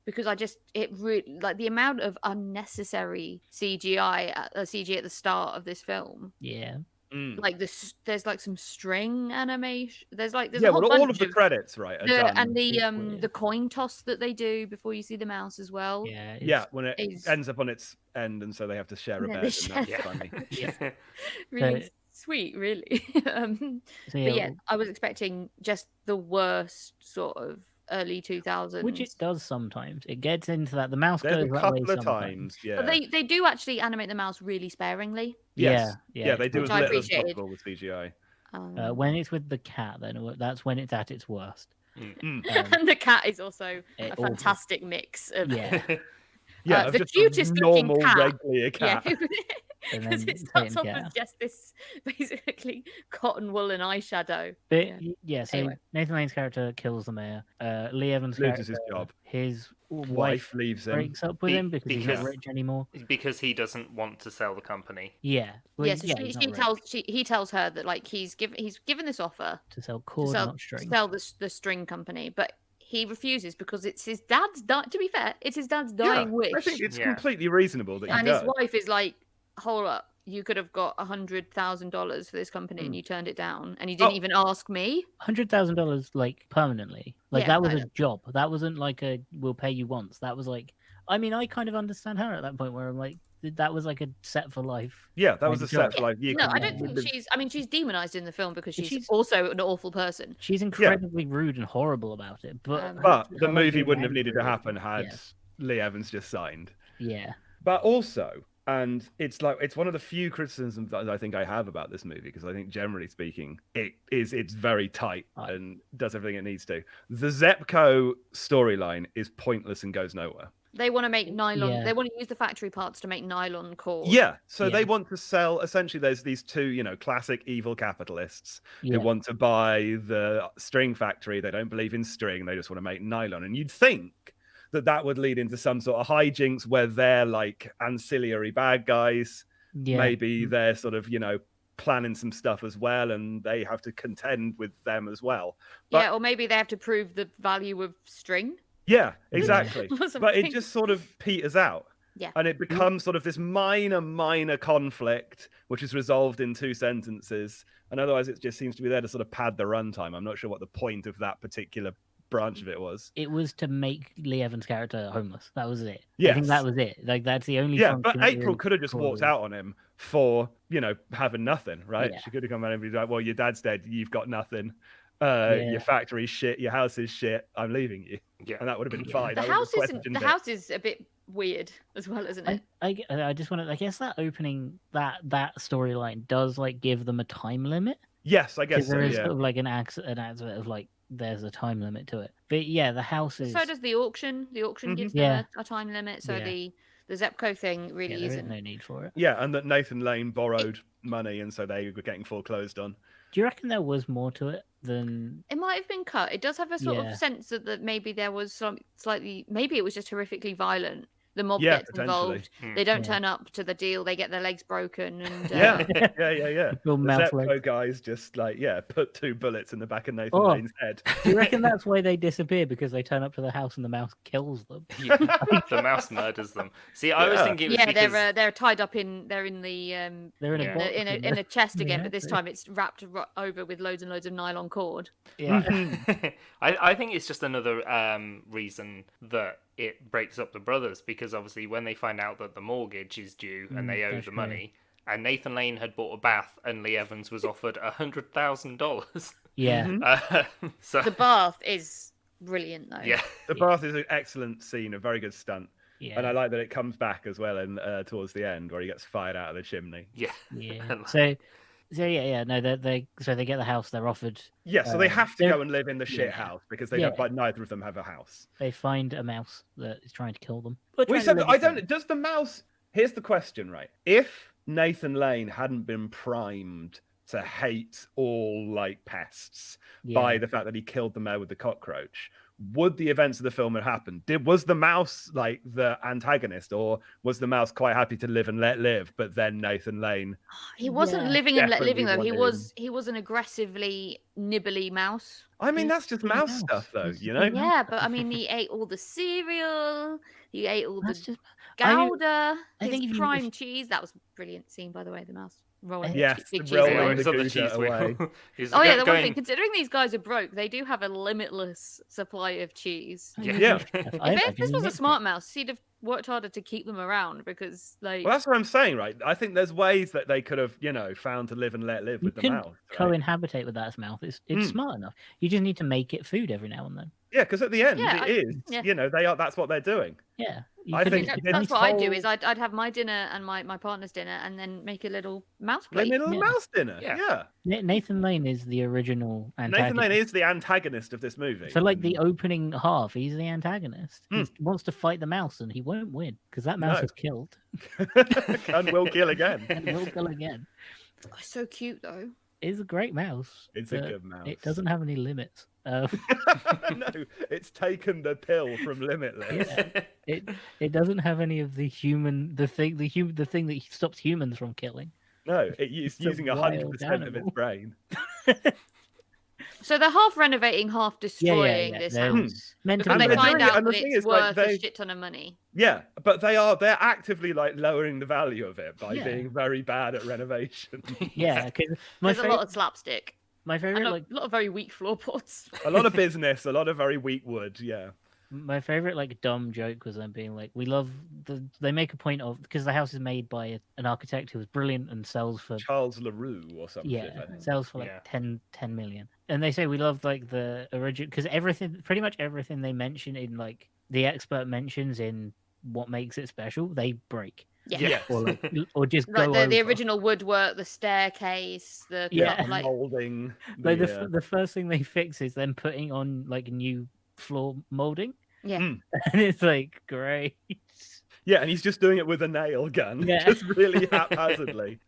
Speaker 4: Because
Speaker 3: It really like the amount of unnecessary CGI at the start of this film.
Speaker 2: Yeah.
Speaker 4: Mm.
Speaker 3: Like there's like some string animation. There's
Speaker 4: Yeah,
Speaker 3: a whole
Speaker 4: well,
Speaker 3: bunch
Speaker 4: all of the credits, right, are done.
Speaker 3: and the
Speaker 2: weird.
Speaker 3: the coin toss that they do before you see the mouse as well.
Speaker 2: Yeah.
Speaker 4: Yeah, when it
Speaker 3: is-
Speaker 4: ends up on its end, and so they have to share a
Speaker 3: Yeah,
Speaker 4: bed,
Speaker 3: they
Speaker 4: and that's
Speaker 3: share-
Speaker 4: funny.
Speaker 1: Yeah.
Speaker 3: Really
Speaker 2: So-
Speaker 3: sweet, really.
Speaker 2: So,
Speaker 3: But yeah, I was expecting just the worst sort of early 2000s.
Speaker 2: which it does sometimes. It gets into that. The mouse
Speaker 4: There's
Speaker 2: goes
Speaker 4: a
Speaker 2: that
Speaker 4: couple
Speaker 2: way
Speaker 4: of
Speaker 2: sometimes.
Speaker 4: times, yeah.
Speaker 3: But they do actually animate the mouse really sparingly.
Speaker 4: Yes.
Speaker 2: Yeah.
Speaker 4: they do
Speaker 3: Which
Speaker 4: as
Speaker 3: I
Speaker 4: little as
Speaker 3: appreciated.
Speaker 4: possible with CGI.
Speaker 2: When it's with the cat, then that's when it's at its worst.
Speaker 4: Mm.
Speaker 3: and the cat is also
Speaker 2: Eh,
Speaker 3: a
Speaker 2: awful.
Speaker 3: fantastic mix of
Speaker 2: Yeah.
Speaker 4: Yeah, of
Speaker 3: the
Speaker 4: just
Speaker 3: cutest
Speaker 4: a
Speaker 3: looking
Speaker 4: normal,
Speaker 3: cat.
Speaker 4: regular
Speaker 3: yeah.
Speaker 4: cat.
Speaker 2: And
Speaker 3: Because
Speaker 2: then
Speaker 3: it starts off
Speaker 2: same
Speaker 3: as
Speaker 2: cat.
Speaker 3: just this basically cotton wool and eyeshadow.
Speaker 2: But
Speaker 3: Yeah.
Speaker 2: yeah, so
Speaker 3: Anyway.
Speaker 2: Nathan Lane's character kills the mayor. Lee Evans'
Speaker 4: Loses
Speaker 2: character,
Speaker 4: his job.
Speaker 2: His wife
Speaker 4: Wife leaves him.
Speaker 2: breaks up with him because he's not
Speaker 1: because-
Speaker 2: rich anymore.
Speaker 1: Because he doesn't want to sell the company.
Speaker 2: Yeah, well,
Speaker 3: Yeah, so
Speaker 2: he's not rich.
Speaker 3: he tells her that like he's given this offer
Speaker 2: To sell
Speaker 3: to
Speaker 2: cord,
Speaker 3: sell,
Speaker 2: not string.
Speaker 3: sell the string company, but he refuses because it's his dad's to be fair, it's his dad's dying
Speaker 4: Yeah,
Speaker 3: wish.
Speaker 4: I think it's
Speaker 1: Yeah.
Speaker 4: completely reasonable that you
Speaker 3: And his
Speaker 4: go.
Speaker 3: wife is like, hold up, you could have got $100,000 for this company and
Speaker 4: Mm.
Speaker 3: you turned it down and you didn't
Speaker 4: Oh.
Speaker 3: even ask me.
Speaker 2: $100,000 like permanently. Like
Speaker 3: Yeah,
Speaker 2: that was
Speaker 3: kind
Speaker 2: a
Speaker 3: of.
Speaker 2: job. That wasn't like a we'll pay you once. That was like, I mean, I kind of understand her at that point where I'm like, that was like a set for life.
Speaker 4: Yeah, that was
Speaker 2: kind
Speaker 4: a
Speaker 2: of
Speaker 4: set
Speaker 2: job.
Speaker 4: for like you
Speaker 3: No,
Speaker 4: can
Speaker 3: I don't think
Speaker 4: live-
Speaker 3: she's. I mean, she's demonized in the film because
Speaker 2: But
Speaker 3: she's
Speaker 2: she's-
Speaker 3: also an awful person.
Speaker 2: She's incredibly rude and horrible about it. But
Speaker 4: But the
Speaker 2: her, like,
Speaker 4: movie
Speaker 2: being
Speaker 4: wouldn't have needed to
Speaker 2: angry-
Speaker 4: happen had
Speaker 2: Yeah.
Speaker 4: Lee Evans just signed.
Speaker 2: Yeah.
Speaker 4: But also, and it's one of the few criticisms that I think I have about this movie, because I think generally speaking, it's very tight
Speaker 2: Right.
Speaker 4: and does everything it needs to. The Zepco storyline is pointless and goes nowhere.
Speaker 3: They want to make nylon.
Speaker 2: Yeah.
Speaker 3: They want to use the factory parts to make nylon cord.
Speaker 4: Yeah, so they
Speaker 2: Yeah.
Speaker 4: want to sell. Essentially, there's these two, classic evil capitalists
Speaker 2: Yeah.
Speaker 4: who want to buy the string factory. They don't believe in string. They just want to make nylon. And you'd think that would lead into some sort of hijinks where they're like ancillary bad guys.
Speaker 2: Yeah.
Speaker 4: Maybe they're sort of, planning some stuff as well, and they have to contend with them as well. But
Speaker 3: Yeah, or maybe they have to prove the value of string.
Speaker 4: yeah, exactly.
Speaker 3: Or
Speaker 4: But it
Speaker 3: something.
Speaker 4: just sort of peters out.
Speaker 3: Yeah.
Speaker 4: And it becomes sort of this minor conflict, which is resolved in 2 sentences. And otherwise, it just seems to be there to sort of pad the runtime. I'm not sure what the point of that particular branch of it was.
Speaker 2: It was to make Lee Evans' character homeless. That was it. I
Speaker 4: Yes.
Speaker 2: think that was it. Like that's the only.
Speaker 4: Yeah, but
Speaker 2: function it
Speaker 4: April
Speaker 2: really
Speaker 4: could have just walked
Speaker 2: causes.
Speaker 4: out on him for, having nothing, right?
Speaker 2: Yeah.
Speaker 4: She could have come out and be like, well, your dad's dead. You've got nothing.
Speaker 2: Yeah.
Speaker 4: Your factory's shit. Your house is shit. I'm leaving you.
Speaker 1: Yeah.
Speaker 4: And that would have been
Speaker 2: Yeah.
Speaker 4: fine.
Speaker 3: The
Speaker 4: I wouldn't have
Speaker 3: house isn't.
Speaker 4: questioned
Speaker 3: The
Speaker 4: it.
Speaker 3: house is a bit weird as well, isn't it?
Speaker 2: I just want to. I guess that opening that storyline does like give them a time limit.
Speaker 4: Yes, I guess
Speaker 2: Because
Speaker 4: so,
Speaker 2: there is
Speaker 4: yeah.
Speaker 2: sort of like an accident of like there's a time limit to it. But yeah, the house is.
Speaker 3: So does the auction. The auction
Speaker 4: Mhm.
Speaker 3: gives
Speaker 2: Yeah.
Speaker 3: them a time limit. So
Speaker 2: Yeah.
Speaker 3: the Zepco thing
Speaker 2: yeah,
Speaker 3: really
Speaker 2: there is
Speaker 3: isn't.
Speaker 2: no need for it.
Speaker 4: Yeah, and that Nathan Lane borrowed money, and so they were getting foreclosed on.
Speaker 2: Do you reckon there was more to it than?
Speaker 3: It might have been cut. It does have a sort
Speaker 2: Yeah.
Speaker 3: of sense that maybe there was some slightly. Maybe it was just horrifically violent. The mob
Speaker 4: Yeah,
Speaker 3: gets
Speaker 4: potentially.
Speaker 3: involved.
Speaker 1: Hmm.
Speaker 3: They don't
Speaker 2: Yeah.
Speaker 3: turn up to the deal. They get their legs broken, and
Speaker 4: Yeah, yeah.
Speaker 2: Little
Speaker 4: The
Speaker 2: mouth
Speaker 4: Zepco
Speaker 2: leg.
Speaker 4: guys just put 2 bullets in the back of Nathan
Speaker 2: Oh.
Speaker 4: Lane's head.
Speaker 2: Do you reckon that's why they disappear because they turn up to the house and the mouse kills them?
Speaker 1: Yeah, the mouse murders them. See, I was
Speaker 4: Yeah.
Speaker 1: thinking it was
Speaker 3: yeah,
Speaker 1: because
Speaker 3: they're tied up in. They're in the
Speaker 2: They're in
Speaker 1: Yeah.
Speaker 2: a box
Speaker 3: in a chest again,
Speaker 2: Yeah,
Speaker 3: but this
Speaker 2: so-
Speaker 3: time it's wrapped over with loads and loads of nylon cord.
Speaker 2: Yeah.
Speaker 1: I think it's just another reason that it breaks up the brothers, because obviously when they find out that the mortgage is due and they owe
Speaker 2: that's
Speaker 1: the
Speaker 2: true.
Speaker 1: money, and Nathan Lane had bought a bath and Lee Evans was offered $100,000.
Speaker 2: Yeah.
Speaker 4: Mhm.
Speaker 1: So
Speaker 3: The bath is brilliant though.
Speaker 1: yeah,
Speaker 4: The bath is an excellent scene, a very good stunt.
Speaker 2: Yeah.
Speaker 4: And I like that it comes back as well and towards the end where he gets fired out of the chimney.
Speaker 1: yeah.
Speaker 2: Yeah. So yeah. No, they get the house. They're offered.
Speaker 4: Yeah, so they have to
Speaker 2: they're-
Speaker 4: go and live in the shit
Speaker 2: yeah.
Speaker 4: house because they
Speaker 2: Yeah.
Speaker 4: don't, but neither of them have a house.
Speaker 2: They find a mouse that is trying to kill them.
Speaker 4: Does the mouse, here's the question, right? If Nathan Lane hadn't been primed to hate all like pests by the fact that he killed the mayor with the cockroach, would the events of the film have happened? Was the mouse like the antagonist, or was the mouse quite happy to live and let live? But then Nathan Lane,
Speaker 3: He wasn't
Speaker 2: Yeah.
Speaker 3: living and let
Speaker 4: Definitely
Speaker 3: living though.
Speaker 4: wanted
Speaker 3: He was an aggressively nibbly mouse.
Speaker 4: I mean,
Speaker 2: Yeah,
Speaker 4: that's just
Speaker 2: he's a
Speaker 4: mouse
Speaker 2: mouse.
Speaker 4: stuff, though,
Speaker 2: He's
Speaker 4: you
Speaker 2: just a
Speaker 4: know?
Speaker 2: mouse.
Speaker 3: Yeah, but I mean, he ate all the cereal. He ate all
Speaker 2: That's
Speaker 3: the
Speaker 2: just. I mean,
Speaker 3: Gouda.
Speaker 2: I think
Speaker 3: His
Speaker 2: if you-
Speaker 3: prime cheese. That was a brilliant scene, by the way. The mouse rolling
Speaker 4: Yes,
Speaker 3: big
Speaker 4: the
Speaker 3: cheese
Speaker 4: rolling
Speaker 1: Yeah,
Speaker 3: away.
Speaker 4: the
Speaker 1: it's on the
Speaker 4: Gouda
Speaker 1: cheese wheel.
Speaker 4: away.
Speaker 1: He's
Speaker 3: Oh yeah, the one
Speaker 1: going-
Speaker 3: thing. Considering these guys are broke, they do have a limitless supply of cheese.
Speaker 2: I
Speaker 1: Yeah.
Speaker 2: mean,
Speaker 4: Yeah.
Speaker 3: If this was a smart mouse, he'd have worked harder to keep them around because, like,
Speaker 4: Well, that's what I'm saying, right? I think there's ways that they could have, found to live and let live
Speaker 2: You
Speaker 4: with the
Speaker 2: can
Speaker 4: mouse. Right?
Speaker 2: co-inhabitate with that mouth. It's
Speaker 4: Mm.
Speaker 2: smart enough. You just need to make it food every now and then.
Speaker 4: Yeah, because at the end,
Speaker 3: Yeah,
Speaker 4: it is,
Speaker 3: yeah.
Speaker 4: they are. That's what they're doing.
Speaker 2: Yeah. You
Speaker 4: I
Speaker 2: could
Speaker 4: think
Speaker 2: just-
Speaker 4: you did
Speaker 3: that's what I'd do.
Speaker 4: whole-
Speaker 3: Is I'd have my dinner and my partner's dinner, and then make a little mouse
Speaker 4: The
Speaker 3: plate.
Speaker 4: little
Speaker 2: Yeah.
Speaker 4: mouse dinner.
Speaker 1: Yeah.
Speaker 4: Yeah.
Speaker 2: Nathan Lane is the original
Speaker 4: Nathan
Speaker 2: antagonist.
Speaker 4: Lane is the antagonist of this movie.
Speaker 2: For like the opening half, he's the antagonist.
Speaker 4: Hmm.
Speaker 2: He wants to fight the mouse, and he won't win because that mouse
Speaker 4: No.
Speaker 2: is killed
Speaker 4: and will kill again.
Speaker 2: and will kill again.
Speaker 3: Oh, so cute though.
Speaker 2: It's a great mouse.
Speaker 4: It's a
Speaker 2: but
Speaker 4: good mouse.
Speaker 2: It doesn't have any limits.
Speaker 4: No, it's taken the pill from Limitless.
Speaker 2: Yeah. It doesn't have any of the thing that stops humans from killing.
Speaker 4: No, it's
Speaker 2: a
Speaker 4: using
Speaker 2: wild
Speaker 4: 100% of its
Speaker 2: animal.
Speaker 4: brain.
Speaker 3: So they're half renovating, half destroying this
Speaker 2: they're
Speaker 3: house.
Speaker 2: meant to
Speaker 3: Because
Speaker 2: be
Speaker 3: they
Speaker 4: they're
Speaker 3: find
Speaker 4: doing it-
Speaker 3: out
Speaker 4: and the
Speaker 3: that
Speaker 4: thing
Speaker 3: it's
Speaker 4: is, like,
Speaker 3: worth a
Speaker 4: they-
Speaker 3: shit ton of money.
Speaker 4: Yeah, but they're actively like lowering the value of it by
Speaker 2: Yeah.
Speaker 4: being very bad at renovation.
Speaker 2: Yeah, because my
Speaker 3: There's a lot of slapstick.
Speaker 2: my
Speaker 3: And
Speaker 2: favorite
Speaker 3: a
Speaker 2: like
Speaker 3: lot of very weak floorboards.
Speaker 4: A lot of business, a lot of very weak wood. Yeah.
Speaker 2: my favorite like dumb joke was them being like, we love they make a point of because the house is made by an architect who was brilliant and sells for
Speaker 4: Charles LaRue or something.
Speaker 2: yeah
Speaker 4: I think.
Speaker 2: sells for like
Speaker 1: Yeah.
Speaker 2: 10 million, and they say we love like the original because pretty much everything they mention in like the expert mentions in what makes it special they break
Speaker 3: Yeah.
Speaker 1: Yes.
Speaker 2: or just
Speaker 3: Like
Speaker 2: go
Speaker 3: the
Speaker 2: over.
Speaker 3: original woodwork, the staircase, the
Speaker 2: Yeah.
Speaker 3: like
Speaker 4: Molding.
Speaker 2: Like the first thing they fix is then putting on like new floor molding.
Speaker 3: Yeah.
Speaker 2: And it's like great.
Speaker 4: Yeah, and he's just doing it with a nail gun,
Speaker 2: Yeah.
Speaker 4: just really haphazardly.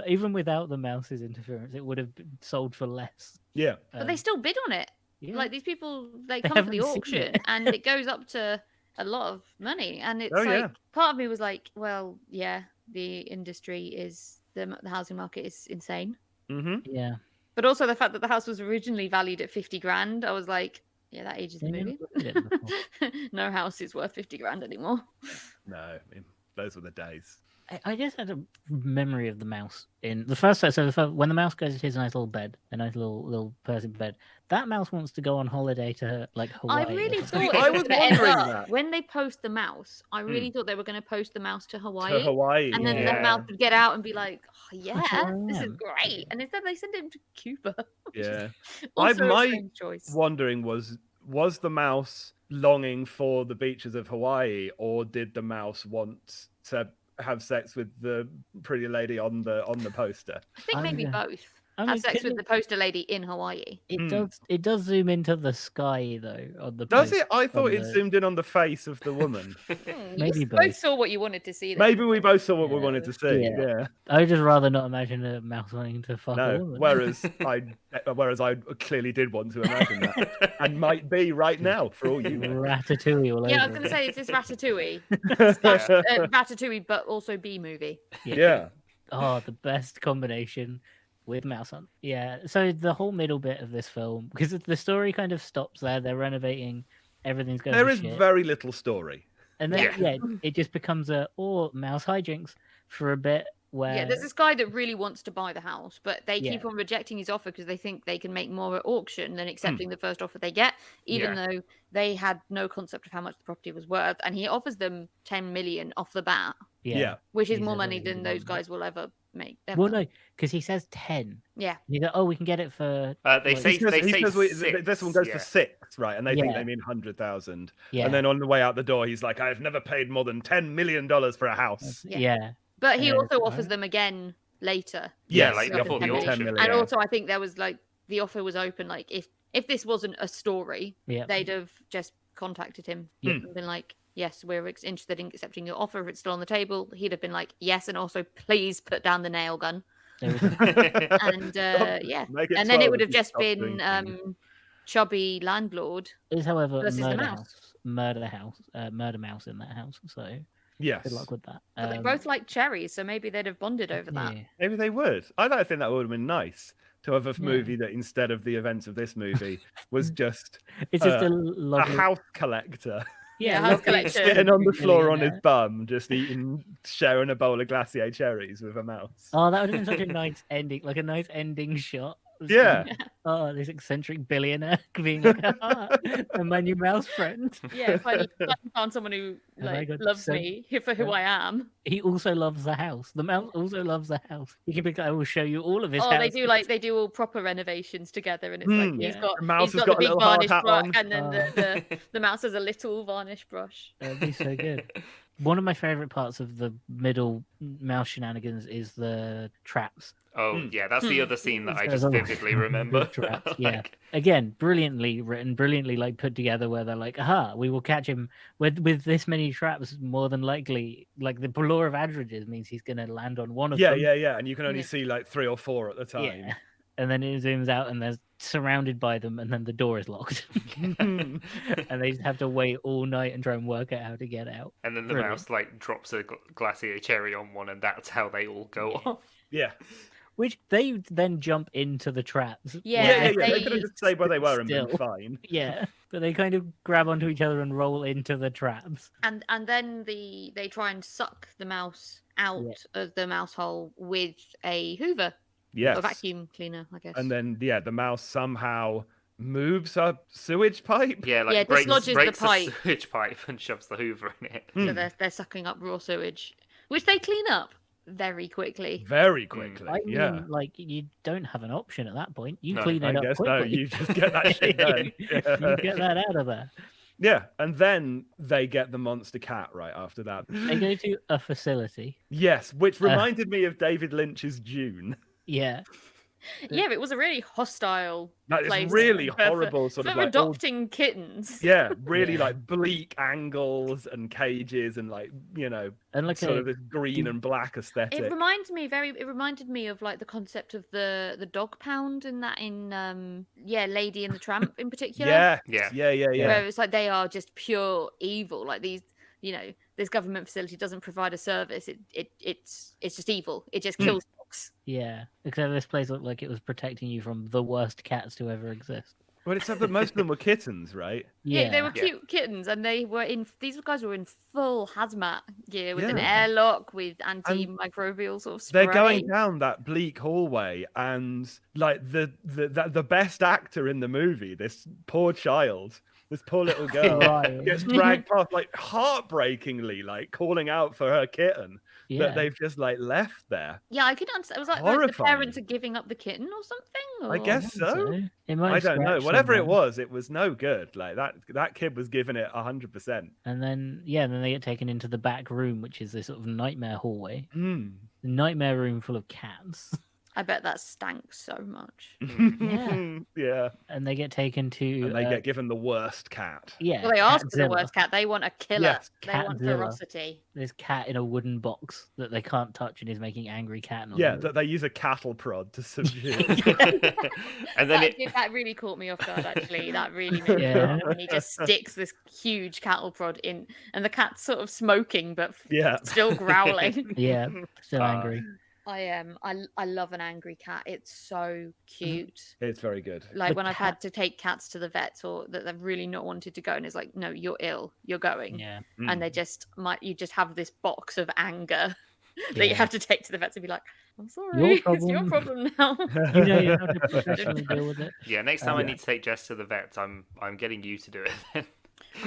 Speaker 2: Even without the mouse's interference, it would have been sold for less.
Speaker 4: Yeah.
Speaker 3: But they still bid on it.
Speaker 2: yeah.
Speaker 3: Like these people, they
Speaker 2: They
Speaker 3: come for the
Speaker 2: haven't seen
Speaker 3: auction,
Speaker 2: it.
Speaker 3: and it goes up to a lot of money. And it's
Speaker 4: Oh,
Speaker 3: like
Speaker 4: yeah.
Speaker 3: part of me was like, well, yeah, the industry is the housing market is insane.
Speaker 4: Mm-hmm.
Speaker 2: yeah.
Speaker 3: But also the fact that the house was originally valued at 50 grand, I was like, yeah, that ages the
Speaker 2: They never
Speaker 3: movie.
Speaker 2: looked at it before.
Speaker 3: No house is worth 50 grand anymore.
Speaker 4: No, I mean, those were the days.
Speaker 2: I just had a memory of the mouse in the first. So when the mouse goes to his nice little bed, a nice little Persian bed, that mouse wants to go on holiday to like Hawaii.
Speaker 3: I
Speaker 2: or
Speaker 3: really
Speaker 2: something.
Speaker 3: thought
Speaker 4: I
Speaker 3: it
Speaker 4: was
Speaker 3: was gonna end
Speaker 4: wondering
Speaker 3: up
Speaker 4: that.
Speaker 3: when they post the mouse. I really thought they were going to post the mouse to Hawaii,
Speaker 4: To Hawaii.
Speaker 3: and then
Speaker 1: Yeah.
Speaker 3: the mouse would get out and be like, oh, "Yeah, this is
Speaker 2: am.
Speaker 3: great," and instead they send him to Cuba.
Speaker 4: Yeah.
Speaker 3: Also,
Speaker 4: my
Speaker 3: a strange choice.
Speaker 4: Wondering was the mouse longing for the beaches of Hawaii, or did the mouse want to have sex with the pretty lady on the poster?
Speaker 3: I think maybe both.
Speaker 2: I mean,
Speaker 3: Have sex
Speaker 2: couldn't
Speaker 3: with the poster lady in Hawaii.
Speaker 2: It does zoom into the sky though on the
Speaker 4: Does
Speaker 2: post-
Speaker 4: it? I thought
Speaker 2: on
Speaker 4: it
Speaker 2: the-
Speaker 4: zoomed in on the face of the woman.
Speaker 2: Maybe
Speaker 3: You
Speaker 2: both.
Speaker 3: both saw what you wanted to see. There.
Speaker 4: Maybe we both saw what we
Speaker 2: Yeah.
Speaker 4: wanted to see.
Speaker 2: Yeah.
Speaker 4: Yeah.
Speaker 2: I would just rather not imagine a mouse wanting to fuck a
Speaker 4: No.
Speaker 2: woman.
Speaker 4: Whereas I clearly did want to imagine that, and might be right now for all you know.
Speaker 2: Ratatouille all
Speaker 3: Yeah, I
Speaker 2: over
Speaker 3: was going to
Speaker 2: it.
Speaker 3: say, is this Ratatouille?
Speaker 1: Yeah.
Speaker 3: Ratatouille, but also B movie.
Speaker 4: Yeah.
Speaker 2: Oh, the best combination with Mousehunt. Yeah. So the whole middle bit of this film, because the story kind of stops there. They're renovating. Everything's going.
Speaker 4: There
Speaker 2: to
Speaker 4: is
Speaker 2: shit.
Speaker 4: very little story.
Speaker 2: And then
Speaker 1: Yeah.
Speaker 2: it just becomes mouse hijinks for a bit where
Speaker 3: Yeah, there's this guy that really wants to buy the house, but they keep
Speaker 2: Yeah.
Speaker 3: on rejecting his offer because they think they can make more at auction than accepting the first offer they get, even though they had no concept of how much the property was worth. And he offers them 10 million off the bat,
Speaker 4: Yeah.
Speaker 3: which is
Speaker 2: He
Speaker 3: more
Speaker 2: says,
Speaker 3: money
Speaker 2: "Oh, you
Speaker 3: than those
Speaker 2: want
Speaker 3: guys will ever make.
Speaker 2: well,
Speaker 3: ever.
Speaker 2: no, because he says 10.
Speaker 3: Yeah.
Speaker 2: You go, oh, we can get it for
Speaker 1: They
Speaker 2: like-
Speaker 1: say
Speaker 4: He says
Speaker 1: six.
Speaker 4: this one goes
Speaker 1: yeah.
Speaker 4: for 6, right? And they think
Speaker 2: Yeah.
Speaker 4: they mean 100,000.
Speaker 2: yeah,
Speaker 4: And then on the way out the door, he's like, "I've never paid more than $10 million for a house."
Speaker 3: Yeah.
Speaker 2: yeah.
Speaker 3: But he
Speaker 2: Yeah,
Speaker 3: also
Speaker 2: it's
Speaker 3: offers
Speaker 2: alright.
Speaker 3: them again later.
Speaker 1: Yeah,
Speaker 4: Yes,
Speaker 1: like
Speaker 3: yeah,
Speaker 1: before the
Speaker 3: 10
Speaker 1: auction.
Speaker 4: million.
Speaker 3: And
Speaker 4: Yeah.
Speaker 3: also, I think there was like the offer was open. Like if this wasn't a story,
Speaker 2: Yeah.
Speaker 3: they'd have just contacted him and been like, "Yes, we're interested in accepting your offer. If it's still on the table," he'd have been like, "Yes, and also please put down the nail gun."
Speaker 2: There we go.
Speaker 3: And yeah,
Speaker 4: Make it
Speaker 3: and then
Speaker 4: 12
Speaker 3: it would have
Speaker 4: if you
Speaker 3: just
Speaker 4: stop
Speaker 3: been
Speaker 4: drinking.
Speaker 3: chubby landlord.
Speaker 2: Is however
Speaker 3: Versus the
Speaker 2: murder mouse in that house. So
Speaker 4: Yes.
Speaker 2: good luck with that.
Speaker 3: But they both like cherries, so maybe they'd have bonded over that.
Speaker 2: yeah.
Speaker 4: Maybe they would. I think that would have been nice to have a
Speaker 2: Yeah.
Speaker 4: movie that instead of the events of this movie was just
Speaker 2: It's just
Speaker 4: a
Speaker 2: a lovely
Speaker 4: house collector
Speaker 3: Yeah, house
Speaker 2: lovely
Speaker 3: collector.
Speaker 4: sitting on the floor on his
Speaker 2: millionaire.
Speaker 4: bum, just sharing a bowl of Glacier cherries with a mouse.
Speaker 2: Oh, that would have been such a nice ending, like a nice ending shot. It was
Speaker 4: Yeah.
Speaker 2: like, oh, this eccentric billionaire being like, and my new mouse friend.
Speaker 3: Yeah, if I found someone who
Speaker 2: Have I
Speaker 3: like
Speaker 2: got
Speaker 3: loves
Speaker 2: some-
Speaker 3: me for who I am.
Speaker 2: He also loves the house. The mouse also loves the house. He can be like, I will show you all of his
Speaker 3: Oh,
Speaker 2: house.
Speaker 3: they do all proper renovations together, and it's like he's
Speaker 2: Yeah.
Speaker 3: got
Speaker 4: The mouse
Speaker 3: he's
Speaker 4: has
Speaker 3: got
Speaker 4: got a
Speaker 3: the big
Speaker 4: little hard
Speaker 3: varnish
Speaker 4: hat
Speaker 3: brush,
Speaker 4: on.
Speaker 3: and then the mouse has a little varnish brush.
Speaker 2: That'd be so good. One of my favorite parts of the middle mouse shenanigans is the traps.
Speaker 1: Oh yeah, that's the other scene that I
Speaker 2: There's
Speaker 1: just
Speaker 2: a lot of
Speaker 1: vividly remember.
Speaker 2: traps, yeah.
Speaker 1: Like,
Speaker 2: Again, brilliantly written, brilliantly like put together. Where they're like, "Aha, we will catch him with this many traps. More than likely, like the law of averages means he's going to land on one of
Speaker 4: Yeah,
Speaker 2: them."
Speaker 4: yeah. And you can only
Speaker 3: Yeah.
Speaker 4: see like 3 or 4 at the time.
Speaker 2: Yeah. And then it zooms out, and they're surrounded by them, and then the door is locked, and they just have to wait all night and try and work out how to get out.
Speaker 1: and then the
Speaker 2: Brilliant.
Speaker 1: mouse like drops a glacier cherry on one, and that's how they all go off.
Speaker 4: Yeah.
Speaker 2: Which they then jump into the traps.
Speaker 3: Yeah,
Speaker 4: They
Speaker 3: they-
Speaker 4: could have just stayed where they were and been
Speaker 2: Still.
Speaker 4: fine.
Speaker 2: Yeah, but they kind of grab onto each other and roll into the traps.
Speaker 3: And then they try and suck the mouse out of the mouse hole with a Hoover,
Speaker 4: Yes.
Speaker 3: a vacuum cleaner, I guess.
Speaker 4: And then the mouse somehow moves a sewage pipe.
Speaker 1: Yeah, like
Speaker 3: Yeah,
Speaker 1: breaks
Speaker 3: dislodges the pipe.
Speaker 1: sewage pipe and shoves the Hoover in it.
Speaker 3: So they're sucking up raw sewage, which they clean up very quickly.
Speaker 4: Very quickly.
Speaker 2: I
Speaker 4: yeah.
Speaker 2: mean, like, you don't have an option at that point. You
Speaker 1: No,
Speaker 2: clean
Speaker 4: I
Speaker 2: it up
Speaker 4: guess
Speaker 2: quickly.
Speaker 4: no, you just get that shit done.
Speaker 2: You get that out of there.
Speaker 4: Yeah, and then they get the monster cat right after that.
Speaker 2: They go to a facility.
Speaker 4: Yes, which reminded me of David Lynch's Dune.
Speaker 2: Yeah.
Speaker 3: Yeah, but it was a really hostile
Speaker 4: That
Speaker 3: place
Speaker 4: is really
Speaker 3: for-
Speaker 4: horrible, sort
Speaker 3: for
Speaker 4: of like all-
Speaker 3: adopting kittens.
Speaker 4: yeah, really
Speaker 2: Yeah.
Speaker 4: like bleak angles and cages and like
Speaker 2: And like
Speaker 4: sort
Speaker 2: a
Speaker 4: of this green and black aesthetic.
Speaker 3: It reminded me of like the concept of the dog pound in Lady and the Tramp in particular.
Speaker 4: Yeah,
Speaker 1: Yeah.
Speaker 4: yeah.
Speaker 3: Where it's like they are just pure evil. Like these, this government facility doesn't provide a service. It's just evil. It just kills dogs.
Speaker 2: yeah. Except this place looked like it was protecting you from the worst cats to ever exist.
Speaker 4: Well, except that most of them were kittens, right?
Speaker 3: Yeah, they were
Speaker 1: Yeah.
Speaker 3: cute kittens, and these guys were in full hazmat gear with an
Speaker 4: Yeah.
Speaker 3: airlock with antimicrobial sort of spray.
Speaker 4: They're going down that bleak hallway, and like the best actor in the movie, this poor child, this poor little girl,
Speaker 2: Ryan.
Speaker 4: gets dragged past, like heartbreakingly, like calling out for her kitten
Speaker 2: Yeah.
Speaker 4: that they've just like left there.
Speaker 3: Yeah, I couldn't understand. It was like the
Speaker 4: Horrifying.
Speaker 3: parents are giving up the kitten or something.
Speaker 4: I
Speaker 3: or-
Speaker 4: guess so.
Speaker 2: It might
Speaker 4: I
Speaker 2: have
Speaker 4: don't know.
Speaker 2: scratched
Speaker 4: Whatever
Speaker 2: someone.
Speaker 4: it was no good. Like that kid was giving it 100%.
Speaker 2: And then they get taken into the back room, which is this sort of nightmare hallway.
Speaker 4: Mm.
Speaker 2: The nightmare room full of cats.
Speaker 3: I bet that stank so much.
Speaker 2: Yeah.
Speaker 4: Yeah.
Speaker 2: And they get taken to
Speaker 4: And they get given the worst cat.
Speaker 2: yeah.
Speaker 3: Well, they ask for the
Speaker 2: Catzilla.
Speaker 3: worst cat. They want a killer.
Speaker 4: Yes,
Speaker 3: They want
Speaker 2: Catzilla.
Speaker 3: ferocity.
Speaker 2: This cat in a wooden box that they can't touch and is making angry cat noises.
Speaker 4: Yeah, that they use a cattle prod to subdue.
Speaker 1: And then
Speaker 3: That really caught me off guard. Actually, that really made me
Speaker 2: Yeah.
Speaker 3: laugh when he just sticks this huge cattle prod in, and the cat's sort of smoking but
Speaker 4: Yeah.
Speaker 3: still growling.
Speaker 2: Yeah, still angry.
Speaker 3: I love an angry cat. It's so cute.
Speaker 4: It's very good.
Speaker 3: Like
Speaker 2: The
Speaker 3: when I've had to take cats to the vets or that they've really not wanted to go, and it's like, no, you're ill, you're going,
Speaker 2: Yeah.
Speaker 3: and they just you just have this box of anger that you
Speaker 2: Yeah.
Speaker 3: have to take to the vets and be like, I'm sorry, it's your problem now.
Speaker 2: You know you have to professionally deal with it.
Speaker 1: yeah, next time I
Speaker 4: Yeah.
Speaker 1: need to take Jess to the vets, I'm getting you to do it then.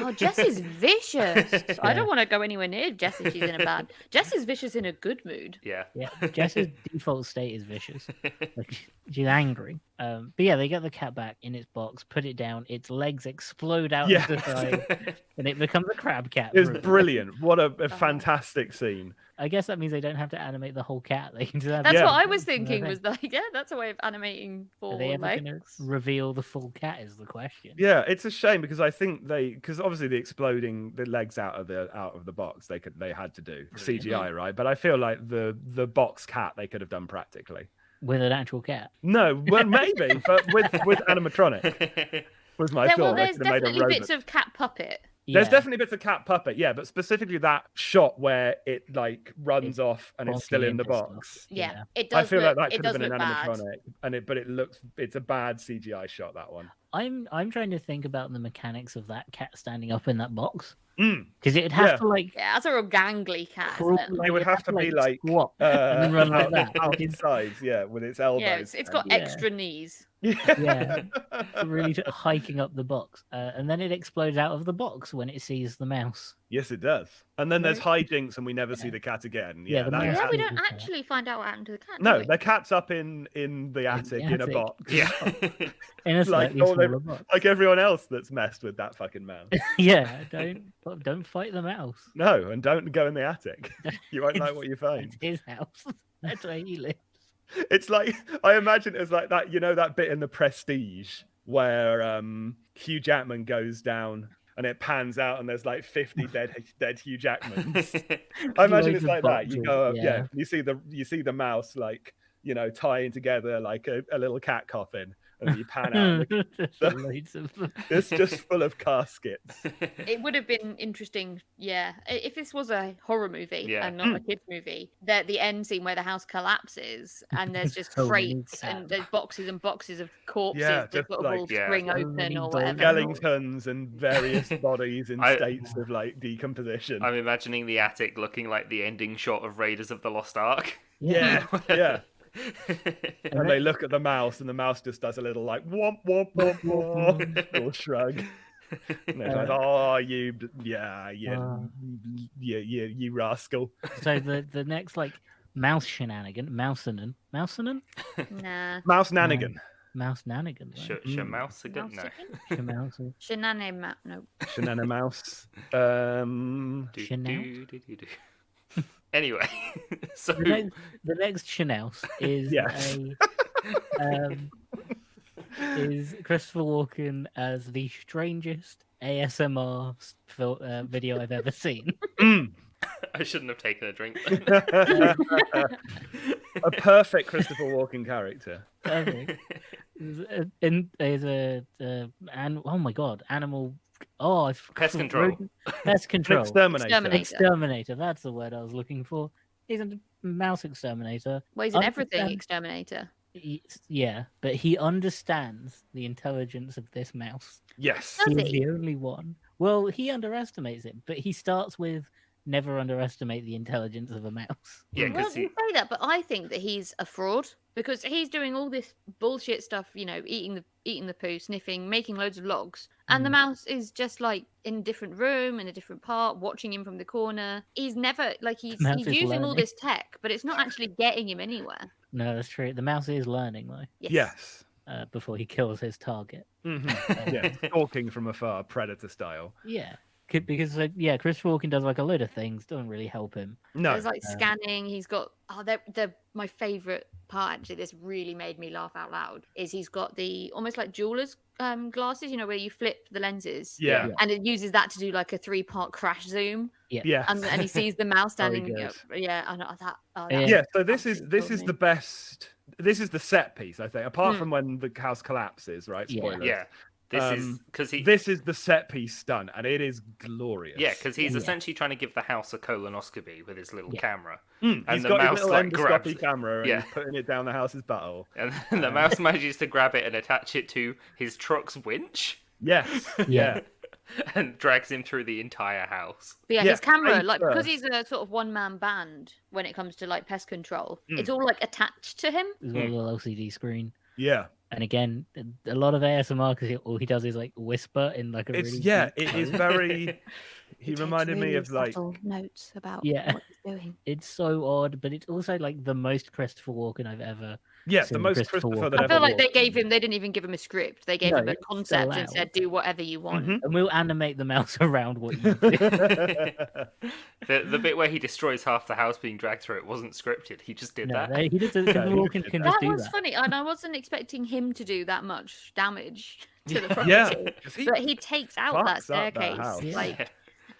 Speaker 3: Oh, Jess is vicious. I don't want to go anywhere near Jess if she's in a bad. Jess is vicious in a good mood.
Speaker 1: Yeah.
Speaker 2: Yeah, Jess's default state is vicious. Like, she's angry. But yeah, they get the cat back in its box, put it down, its legs explode out
Speaker 4: Yes.
Speaker 2: of the side, and it becomes a crab cat.
Speaker 4: It's
Speaker 2: room.
Speaker 4: brilliant. What a fantastic scene.
Speaker 2: I guess that means they don't have to animate the whole cat. They can do that.
Speaker 3: That's
Speaker 4: Yeah.
Speaker 3: what I was
Speaker 2: Okay.
Speaker 3: thinking. Was like, yeah, that's a way of animating
Speaker 2: Are
Speaker 3: four
Speaker 2: they ever going to
Speaker 3: legs.
Speaker 2: reveal the full cat? Is the question.
Speaker 4: Yeah, it's a shame because I think because obviously the exploding the legs out of the box they had to do CGI, right? But I feel like the box cat they could have done practically.
Speaker 2: With an actual cat.
Speaker 4: No, well maybe, but with animatronic was my
Speaker 3: Well,
Speaker 4: thought. They
Speaker 3: there's
Speaker 4: could have made a
Speaker 3: definitely
Speaker 4: robot.
Speaker 3: bits of cat puppet.
Speaker 4: There's
Speaker 2: Yeah.
Speaker 4: definitely bits of cat puppet, yeah, but specifically that shot where it like runs off and it's still
Speaker 2: bonking
Speaker 4: in the
Speaker 2: into stuff.
Speaker 4: box.
Speaker 3: Yeah, it
Speaker 4: I
Speaker 3: does.
Speaker 4: feel
Speaker 3: look,
Speaker 4: like that
Speaker 3: it
Speaker 4: could have
Speaker 3: does
Speaker 4: been an
Speaker 3: look bad.
Speaker 4: animatronic, but it's a bad CGI shot, that one.
Speaker 2: I'm trying to think about the mechanics of that cat standing up in that box
Speaker 4: Mm.
Speaker 2: because it'd have
Speaker 4: Yeah.
Speaker 2: to like
Speaker 3: Yeah, that's a real gangly cat.
Speaker 2: crawl,
Speaker 3: Isn't it?
Speaker 2: like,
Speaker 4: It would
Speaker 2: it'd
Speaker 4: have to be like
Speaker 2: squat and then run like that.
Speaker 4: out
Speaker 2: Like,
Speaker 4: its sides, yeah, with its elbows.
Speaker 3: Yeah, it's got
Speaker 2: Yeah.
Speaker 3: extra knees.
Speaker 2: Yeah. really hiking up the box, and then it explodes out of the box when it sees the mouse.
Speaker 4: Yes, it does. And then there's
Speaker 2: Right.
Speaker 4: hijinks, and we never see the cat again.
Speaker 2: Yeah,
Speaker 4: Yeah,
Speaker 2: the
Speaker 4: that
Speaker 2: mouse
Speaker 3: Yeah,
Speaker 4: cat-
Speaker 3: we
Speaker 2: Absolutely
Speaker 3: don't
Speaker 2: fair.
Speaker 3: actually find out what happened to the cat. do
Speaker 4: No,
Speaker 3: we?
Speaker 4: the cat's up in the attic in a
Speaker 2: attic.
Speaker 4: box.
Speaker 1: Yeah.
Speaker 2: In a
Speaker 4: Like
Speaker 2: slightly
Speaker 4: all
Speaker 2: smaller box.
Speaker 4: like everyone else that's messed with that fucking mouse.
Speaker 2: Yeah, don't fight the mouse.
Speaker 4: No, and don't go in the attic. You won't like what you find.
Speaker 2: It's his house. That's where he lives.
Speaker 4: It's like I imagine it as like that, that bit in The Prestige where Hugh Jackman goes down and it pans out and there's like 50 dead Hugh Jackmans. I imagine
Speaker 2: Loads
Speaker 4: it's
Speaker 2: of
Speaker 4: like that. You
Speaker 2: boxes,
Speaker 4: go up,
Speaker 2: yeah.
Speaker 4: you see the mouse like tying together like a little cat coffin, and you pan out.
Speaker 2: Loads of them.
Speaker 4: It's just full of caskets.
Speaker 3: It would have been interesting, yeah. If this was a horror movie
Speaker 1: Yeah.
Speaker 3: and not a kids movie, that the end scene where the house collapses and there's just
Speaker 2: So many
Speaker 3: crates and
Speaker 2: cats.
Speaker 3: there's boxes and boxes of corpses
Speaker 4: Yeah,
Speaker 3: that
Speaker 4: just
Speaker 3: sort of
Speaker 4: like-
Speaker 3: all
Speaker 1: Yeah.
Speaker 3: spring
Speaker 2: So
Speaker 3: open
Speaker 2: many
Speaker 3: or
Speaker 2: dogs.
Speaker 3: whatever.
Speaker 4: Skeletons and various bodies in
Speaker 1: I-
Speaker 4: states of like decomposition.
Speaker 1: I'm imagining the attic looking like the ending shot of Raiders of the Lost Ark.
Speaker 4: Yeah, yeah.
Speaker 2: And
Speaker 4: And they look at the mouse, and the mouse just does a little like womp womp womp womp, little shrug. And they're like, "Oh, you, yeah, you rascal."
Speaker 2: So the next like mouse shenanigan, Mousehunt,
Speaker 3: Nah.
Speaker 4: Mouse Nanigan.
Speaker 2: Mouse nanigan.
Speaker 1: Mouse again? No.
Speaker 2: Mouse.
Speaker 3: No.
Speaker 4: Shenana Mouse.
Speaker 1: Do. Anyway, so
Speaker 2: The next Schnauz is
Speaker 4: Yes.
Speaker 2: is Christopher Walken as the strangest ASMR video I've ever seen.
Speaker 1: I shouldn't have taken a drink.
Speaker 4: A perfect Christopher Walken character.
Speaker 2: Okay. There's oh my god, animal. Oh,
Speaker 1: Pest control.
Speaker 2: Pest control.
Speaker 4: Exterminator.
Speaker 2: Exterminator. That's the word I was looking for. He's a mouse exterminator.
Speaker 3: Well, he's an everything
Speaker 2: Understand-
Speaker 3: exterminator.
Speaker 2: Yeah, but he understands the intelligence of this mouse.
Speaker 4: Yes.
Speaker 3: Does
Speaker 2: He's
Speaker 3: he?
Speaker 2: the only one. Well, he underestimates it, but he starts with never underestimate the intelligence of a mouse.
Speaker 1: Yeah,
Speaker 3: Well,
Speaker 1: because
Speaker 3: you say that, but I think that he's a fraud because he's doing all this bullshit stuff, you know, eating the poo, sniffing, making loads of logs, and the mouse is just like in a different room, in a different part, watching him from the corner. He's never like he's
Speaker 2: mouse is
Speaker 3: using all
Speaker 2: learning.
Speaker 3: this tech, but it's not actually getting him anywhere.
Speaker 2: No, that's true. The mouse is learning though.
Speaker 4: Yes.
Speaker 2: Before he kills his target.
Speaker 4: Yeah. Stalking from afar, predator style.
Speaker 2: Yeah, because Christopher Walken does like a load of things. Doesn't really help him.
Speaker 4: No.
Speaker 3: There's like scanning. He's got they're my favorite part. Actually, this really made me laugh out loud. Is he's got the almost like jeweler's glasses, you know, where you flip the lenses.
Speaker 4: Yeah.
Speaker 3: And it uses that to do like a 3-part crash zoom.
Speaker 4: Yes.
Speaker 3: And he sees the mouse
Speaker 4: Very
Speaker 3: standing.
Speaker 4: good.
Speaker 3: I know that.
Speaker 4: Yeah, so this is
Speaker 3: absolutely
Speaker 4: the best. This is the set piece, I think. Apart from when the house collapses, right?
Speaker 2: Yeah.
Speaker 4: Spoilers.
Speaker 1: yeah, this is because
Speaker 4: This is the set piece stunt, and it is glorious.
Speaker 1: Yeah, because he's
Speaker 2: Yeah.
Speaker 1: essentially trying to give the house a colonoscopy with his little
Speaker 2: Yeah.
Speaker 1: camera,
Speaker 4: He's
Speaker 1: and the
Speaker 4: got
Speaker 1: mouse
Speaker 4: his little
Speaker 1: like grabs
Speaker 4: endoscopy
Speaker 1: it.
Speaker 4: camera, and
Speaker 1: Yeah.
Speaker 4: he's putting it down the house's butthole.
Speaker 1: and then the mouse manages to grab it and attach it to his truck's winch,
Speaker 4: Yes.
Speaker 2: Yeah.
Speaker 1: and drags him through the entire house.
Speaker 3: But yeah,
Speaker 4: Yeah,
Speaker 3: his camera,
Speaker 4: face
Speaker 3: like because
Speaker 4: first.
Speaker 3: he's a sort of one-man band when it comes to like pest control, it's all like attached to him.
Speaker 2: He's got a little LCD screen.
Speaker 4: Yeah.
Speaker 2: And again, a lot of ASMR because all he does is like whisper in like a
Speaker 4: It's
Speaker 2: really
Speaker 4: yeah.
Speaker 2: deep
Speaker 4: It is
Speaker 2: tone.
Speaker 4: very. He
Speaker 3: takes
Speaker 4: reminded me
Speaker 3: really
Speaker 4: of like.
Speaker 3: subtle notes about
Speaker 2: Yeah.
Speaker 3: what he's doing.
Speaker 2: It's so odd, but it's also like the most Christopher Walken I've ever.
Speaker 4: Yeah, the
Speaker 2: seen
Speaker 4: most
Speaker 2: Christopher
Speaker 4: Christopher
Speaker 2: Walken.
Speaker 4: that
Speaker 3: I
Speaker 4: ever.
Speaker 3: feel like they
Speaker 4: walked.
Speaker 3: gave him. They didn't even give him a script. They gave
Speaker 2: No,
Speaker 3: him a
Speaker 2: it's
Speaker 3: concept and
Speaker 2: allowed.
Speaker 3: said, "Do whatever you want."
Speaker 2: And we'll animate the mouse around what you do.
Speaker 1: The bit where he destroys half the house being dragged through it wasn't scripted. He just did that.
Speaker 2: He did.
Speaker 4: No, he
Speaker 2: Walken
Speaker 4: did
Speaker 2: can
Speaker 4: that.
Speaker 2: just
Speaker 3: That
Speaker 2: do
Speaker 3: was
Speaker 2: that.
Speaker 3: funny, and I wasn't expecting him to do that much damage to the property.
Speaker 4: Yeah, 'cause he
Speaker 3: But he takes out that
Speaker 4: fucks up that
Speaker 3: staircase,
Speaker 4: house.
Speaker 3: like,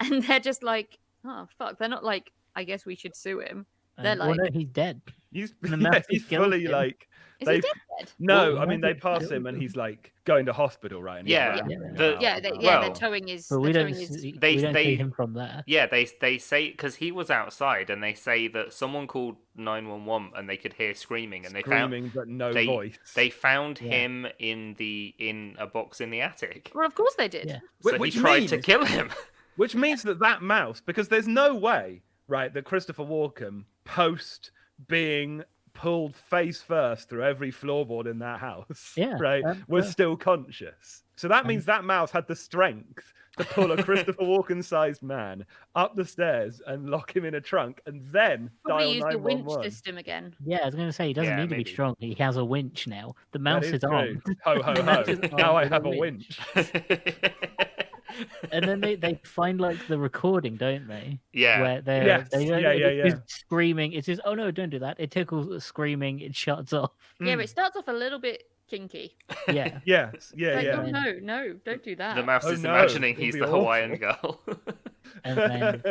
Speaker 3: and they're just like, "Oh fuck!" They're not like, "I guess we should sue him." They're
Speaker 2: Well,
Speaker 3: like,
Speaker 2: no, he's dead.
Speaker 4: He's,
Speaker 2: The
Speaker 4: yeah,
Speaker 2: mouse
Speaker 4: he's
Speaker 2: kills
Speaker 4: fully
Speaker 2: him.
Speaker 4: like.
Speaker 3: "Is he
Speaker 4: They've-
Speaker 3: dead?"
Speaker 4: No,
Speaker 2: Well,
Speaker 4: I mean they
Speaker 2: why
Speaker 4: pass
Speaker 2: did
Speaker 4: him
Speaker 2: they
Speaker 4: and
Speaker 2: kill
Speaker 4: he's like going to hospital, right? And he's
Speaker 1: Yeah,
Speaker 4: wrapped
Speaker 2: yeah.
Speaker 4: in
Speaker 1: The-
Speaker 4: a
Speaker 3: Yeah,
Speaker 4: towel.
Speaker 3: they're
Speaker 1: Well,
Speaker 3: towing his.
Speaker 2: But we
Speaker 3: they're
Speaker 2: don't.
Speaker 3: towing his-
Speaker 2: We
Speaker 1: They-
Speaker 2: don't see him from there.
Speaker 1: Yeah, they say because he was outside and they say that someone called 911 and they could hear screaming and
Speaker 4: Screaming, but no
Speaker 1: they
Speaker 4: voice.
Speaker 1: they found
Speaker 2: Yeah.
Speaker 1: him in a box in the attic.
Speaker 3: Well, of course they did.
Speaker 2: Yeah.
Speaker 1: So
Speaker 4: Which
Speaker 1: he tried to
Speaker 4: means-
Speaker 1: kill him.
Speaker 4: Which means that mouse, because there's no way, right, that Christopher Walken, post being pulled face first through every floorboard in that house,
Speaker 2: Yeah,
Speaker 4: right, was
Speaker 2: yeah.
Speaker 4: still conscious. So that means that mouse had the strength to pull a Christopher Walken-sized man up the stairs and lock him in a trunk, and then
Speaker 3: Probably
Speaker 4: dial
Speaker 3: use the winch
Speaker 4: 911.
Speaker 3: system again.
Speaker 2: Yeah, I was going to say he doesn't
Speaker 1: Yeah,
Speaker 2: need to
Speaker 1: maybe.
Speaker 2: be strong. He has a winch now. The
Speaker 4: That
Speaker 2: mouse
Speaker 4: is
Speaker 2: is
Speaker 4: true.
Speaker 2: armed.
Speaker 4: Ho ho
Speaker 2: The
Speaker 4: ho!
Speaker 2: mouse is
Speaker 4: Now I
Speaker 2: armed
Speaker 4: have a
Speaker 2: with a
Speaker 4: winch.
Speaker 2: And then they find like the recording, don't they?
Speaker 1: Yeah.
Speaker 2: Where they're
Speaker 4: Yes,
Speaker 2: they
Speaker 4: yeah, yeah,
Speaker 2: it's
Speaker 4: yeah.
Speaker 2: screaming. It says, "Oh no, don't do that." It tickles, screaming. It shuts off.
Speaker 3: Yeah, but it starts off a little bit kinky.
Speaker 2: Yeah,
Speaker 4: Yes, yeah,
Speaker 3: Like,
Speaker 4: yeah.
Speaker 3: oh no, don't do that.
Speaker 1: The mouse
Speaker 4: Oh,
Speaker 1: is
Speaker 4: no,
Speaker 1: imagining
Speaker 4: it'll
Speaker 1: he's
Speaker 4: be
Speaker 1: the Hawaiian girl.
Speaker 2: and then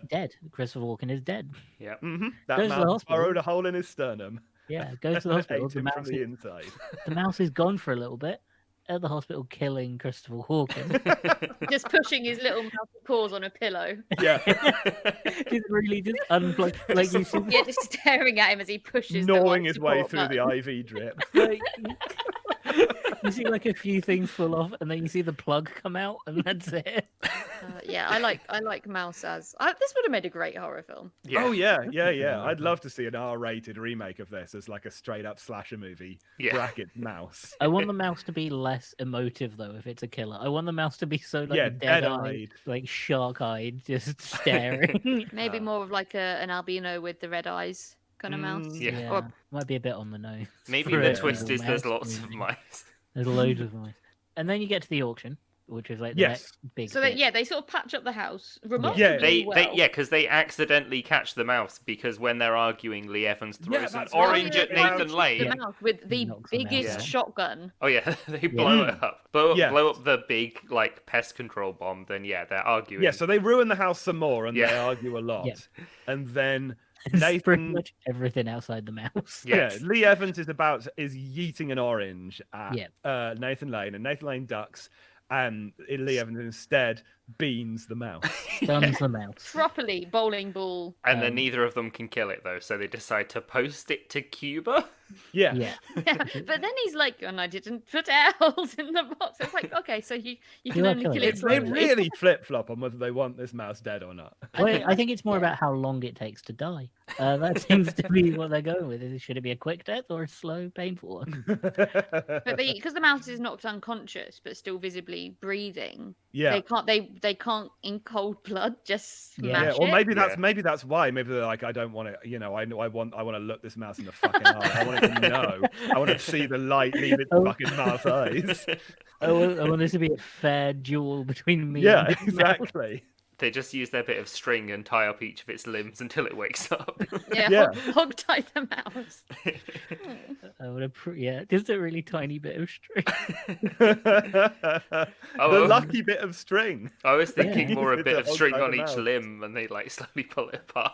Speaker 2: dead. Christopher Walken is dead.
Speaker 1: Yep.
Speaker 4: That
Speaker 2: Goes to the
Speaker 4: mouse
Speaker 2: hospital.
Speaker 4: burrowed a hole in his sternum.
Speaker 2: Yeah, goes to the hospital.
Speaker 4: Hate him from the inside.
Speaker 2: The mouse is gone for a little bit at the hospital, killing Christopher Walken.
Speaker 3: Just pushing his little mousy paws on a pillow.
Speaker 4: Yeah,
Speaker 2: Just really just unplugged. Like you see,
Speaker 3: Yeah, just staring at him as he pushes
Speaker 4: gnawing
Speaker 3: the
Speaker 4: his way
Speaker 3: support
Speaker 4: through
Speaker 3: button.
Speaker 4: the IV drip.
Speaker 2: like, you see like a few things fall off, and then you see the plug come out, and that's it.
Speaker 3: Yeah, I like Mouse as this would have made a great horror film.
Speaker 1: Yeah.
Speaker 4: Oh yeah. I'd love to see an R-rated remake of this as like a straight up slasher movie.
Speaker 1: Yeah.
Speaker 4: Bracket mouse.
Speaker 2: I want the mouse to be less emotive though. If it's a killer, I want the mouse to be so like
Speaker 4: Yeah,
Speaker 2: dead-eyed,
Speaker 4: dead-eyed.
Speaker 2: like shark-eyed, just staring.
Speaker 3: Maybe more of like an albino with the red eyes kind of mouse.
Speaker 1: Yeah.
Speaker 2: Yeah,
Speaker 3: Or-
Speaker 2: might be a bit on the nose.
Speaker 1: Maybe
Speaker 2: for
Speaker 1: the
Speaker 2: a
Speaker 1: twist
Speaker 2: evil
Speaker 1: is there's
Speaker 2: mouse
Speaker 1: lots of
Speaker 2: movie.
Speaker 1: mice.
Speaker 2: There's loads of mice, and then you get to the auction, which is like the
Speaker 4: Yes.
Speaker 2: next big.
Speaker 3: So
Speaker 2: bit.
Speaker 3: they sort of patch up the house
Speaker 4: Yeah,
Speaker 3: remarkably well.
Speaker 1: Because they accidentally catch the mouse because when they're arguing, Lee Evans
Speaker 4: Yeah,
Speaker 1: throws an
Speaker 4: that's
Speaker 1: orange
Speaker 4: right.
Speaker 1: at
Speaker 4: Yeah.
Speaker 1: Nathan
Speaker 3: The
Speaker 1: Lane.
Speaker 3: mouse with the
Speaker 2: Knocks the mouse
Speaker 3: biggest
Speaker 1: out.
Speaker 3: shotgun.
Speaker 1: Oh yeah, they blow it up. Blow
Speaker 4: Yeah.
Speaker 1: up the big like pest control bomb. Then yeah, they're arguing.
Speaker 4: Yeah, so they ruin the house some more and they
Speaker 1: Yeah.
Speaker 4: argue a lot.
Speaker 2: Yeah.
Speaker 4: And then
Speaker 2: It's pretty
Speaker 4: Nathan
Speaker 2: much everything outside the mouse.
Speaker 1: Yes.
Speaker 4: Yeah, Lee Evans is yeeting an orange at
Speaker 2: Yeah.
Speaker 4: Nathan Lane, and Nathan Lane ducks, and Lee Evans instead beans the mouse.
Speaker 2: Stuns the mouse.
Speaker 3: Properly bowling ball.
Speaker 1: And then neither of them can kill it though, so they decide to post it to Cuba.
Speaker 4: Yeah.
Speaker 2: Yeah.
Speaker 3: Yeah, but then he's like, and I didn't put air holes in the box. It's like, okay, so you can
Speaker 2: are
Speaker 3: only
Speaker 2: killing
Speaker 3: kill
Speaker 2: it.
Speaker 3: it
Speaker 4: They
Speaker 3: slowly.
Speaker 4: really flip flop on whether they want this mouse dead or not.
Speaker 2: Well, I think it's more about how long it takes to die. That seems to be what they're going with. Should it be a quick death or a slow, painful one?
Speaker 3: But because the mouse is knocked unconscious but still visibly breathing,
Speaker 4: Yeah.
Speaker 3: they can't in cold blood just
Speaker 2: Yeah.
Speaker 3: smash
Speaker 4: Or
Speaker 3: it.
Speaker 4: maybe that's why. Maybe they're like, I don't want to. I want to look this mouse in the fucking eye. I want it to know. I want to see the light leave its fucking mouse eyes.
Speaker 2: I want this to be a fair duel between me
Speaker 4: Yeah,
Speaker 2: and this mouse.
Speaker 4: exactly.
Speaker 1: They just use their bit of string and tie up each of its limbs until it wakes up.
Speaker 3: Yeah,
Speaker 4: Yeah.
Speaker 3: hog tie the mouse.
Speaker 2: I would just a really tiny bit of string.
Speaker 4: The lucky bit of string.
Speaker 1: I was thinking
Speaker 2: Yeah.
Speaker 1: more a
Speaker 4: Use
Speaker 1: bit
Speaker 4: it
Speaker 1: of
Speaker 4: to
Speaker 1: string
Speaker 4: hog tie
Speaker 1: on
Speaker 4: the
Speaker 1: each
Speaker 4: mouse.
Speaker 1: limb, and they like slowly pull it apart.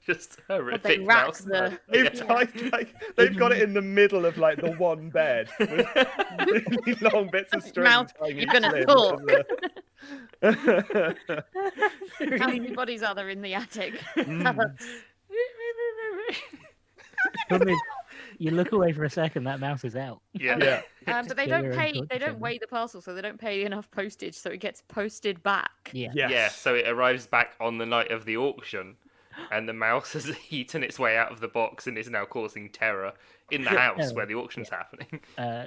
Speaker 1: Just
Speaker 3: They
Speaker 1: horrific
Speaker 3: rack
Speaker 1: mouse.
Speaker 3: the.
Speaker 4: They've
Speaker 1: Yeah.
Speaker 4: tied, they've got it in the middle of like the one bed with really long bits of string.
Speaker 3: Mouse,
Speaker 4: tying
Speaker 3: you're
Speaker 4: its
Speaker 3: gonna
Speaker 4: limbs
Speaker 3: talk.
Speaker 4: to
Speaker 3: How many bodies are there in the attic?
Speaker 4: Mm.
Speaker 2: Problem is, you look away for a second, that mouse is out.
Speaker 1: Yeah.
Speaker 4: Yeah.
Speaker 3: But they
Speaker 2: Clear
Speaker 3: don't
Speaker 2: and
Speaker 3: pay. They
Speaker 2: torture
Speaker 3: don't
Speaker 2: them.
Speaker 3: weigh the parcel, so they don't pay enough postage, so it gets posted back.
Speaker 2: Yeah.
Speaker 4: Yes.
Speaker 1: Yeah, so it arrives back on the night of the auction, and the mouse has eaten its way out of the box and is now causing terror in the house
Speaker 2: Terror,
Speaker 1: where the auction's happening.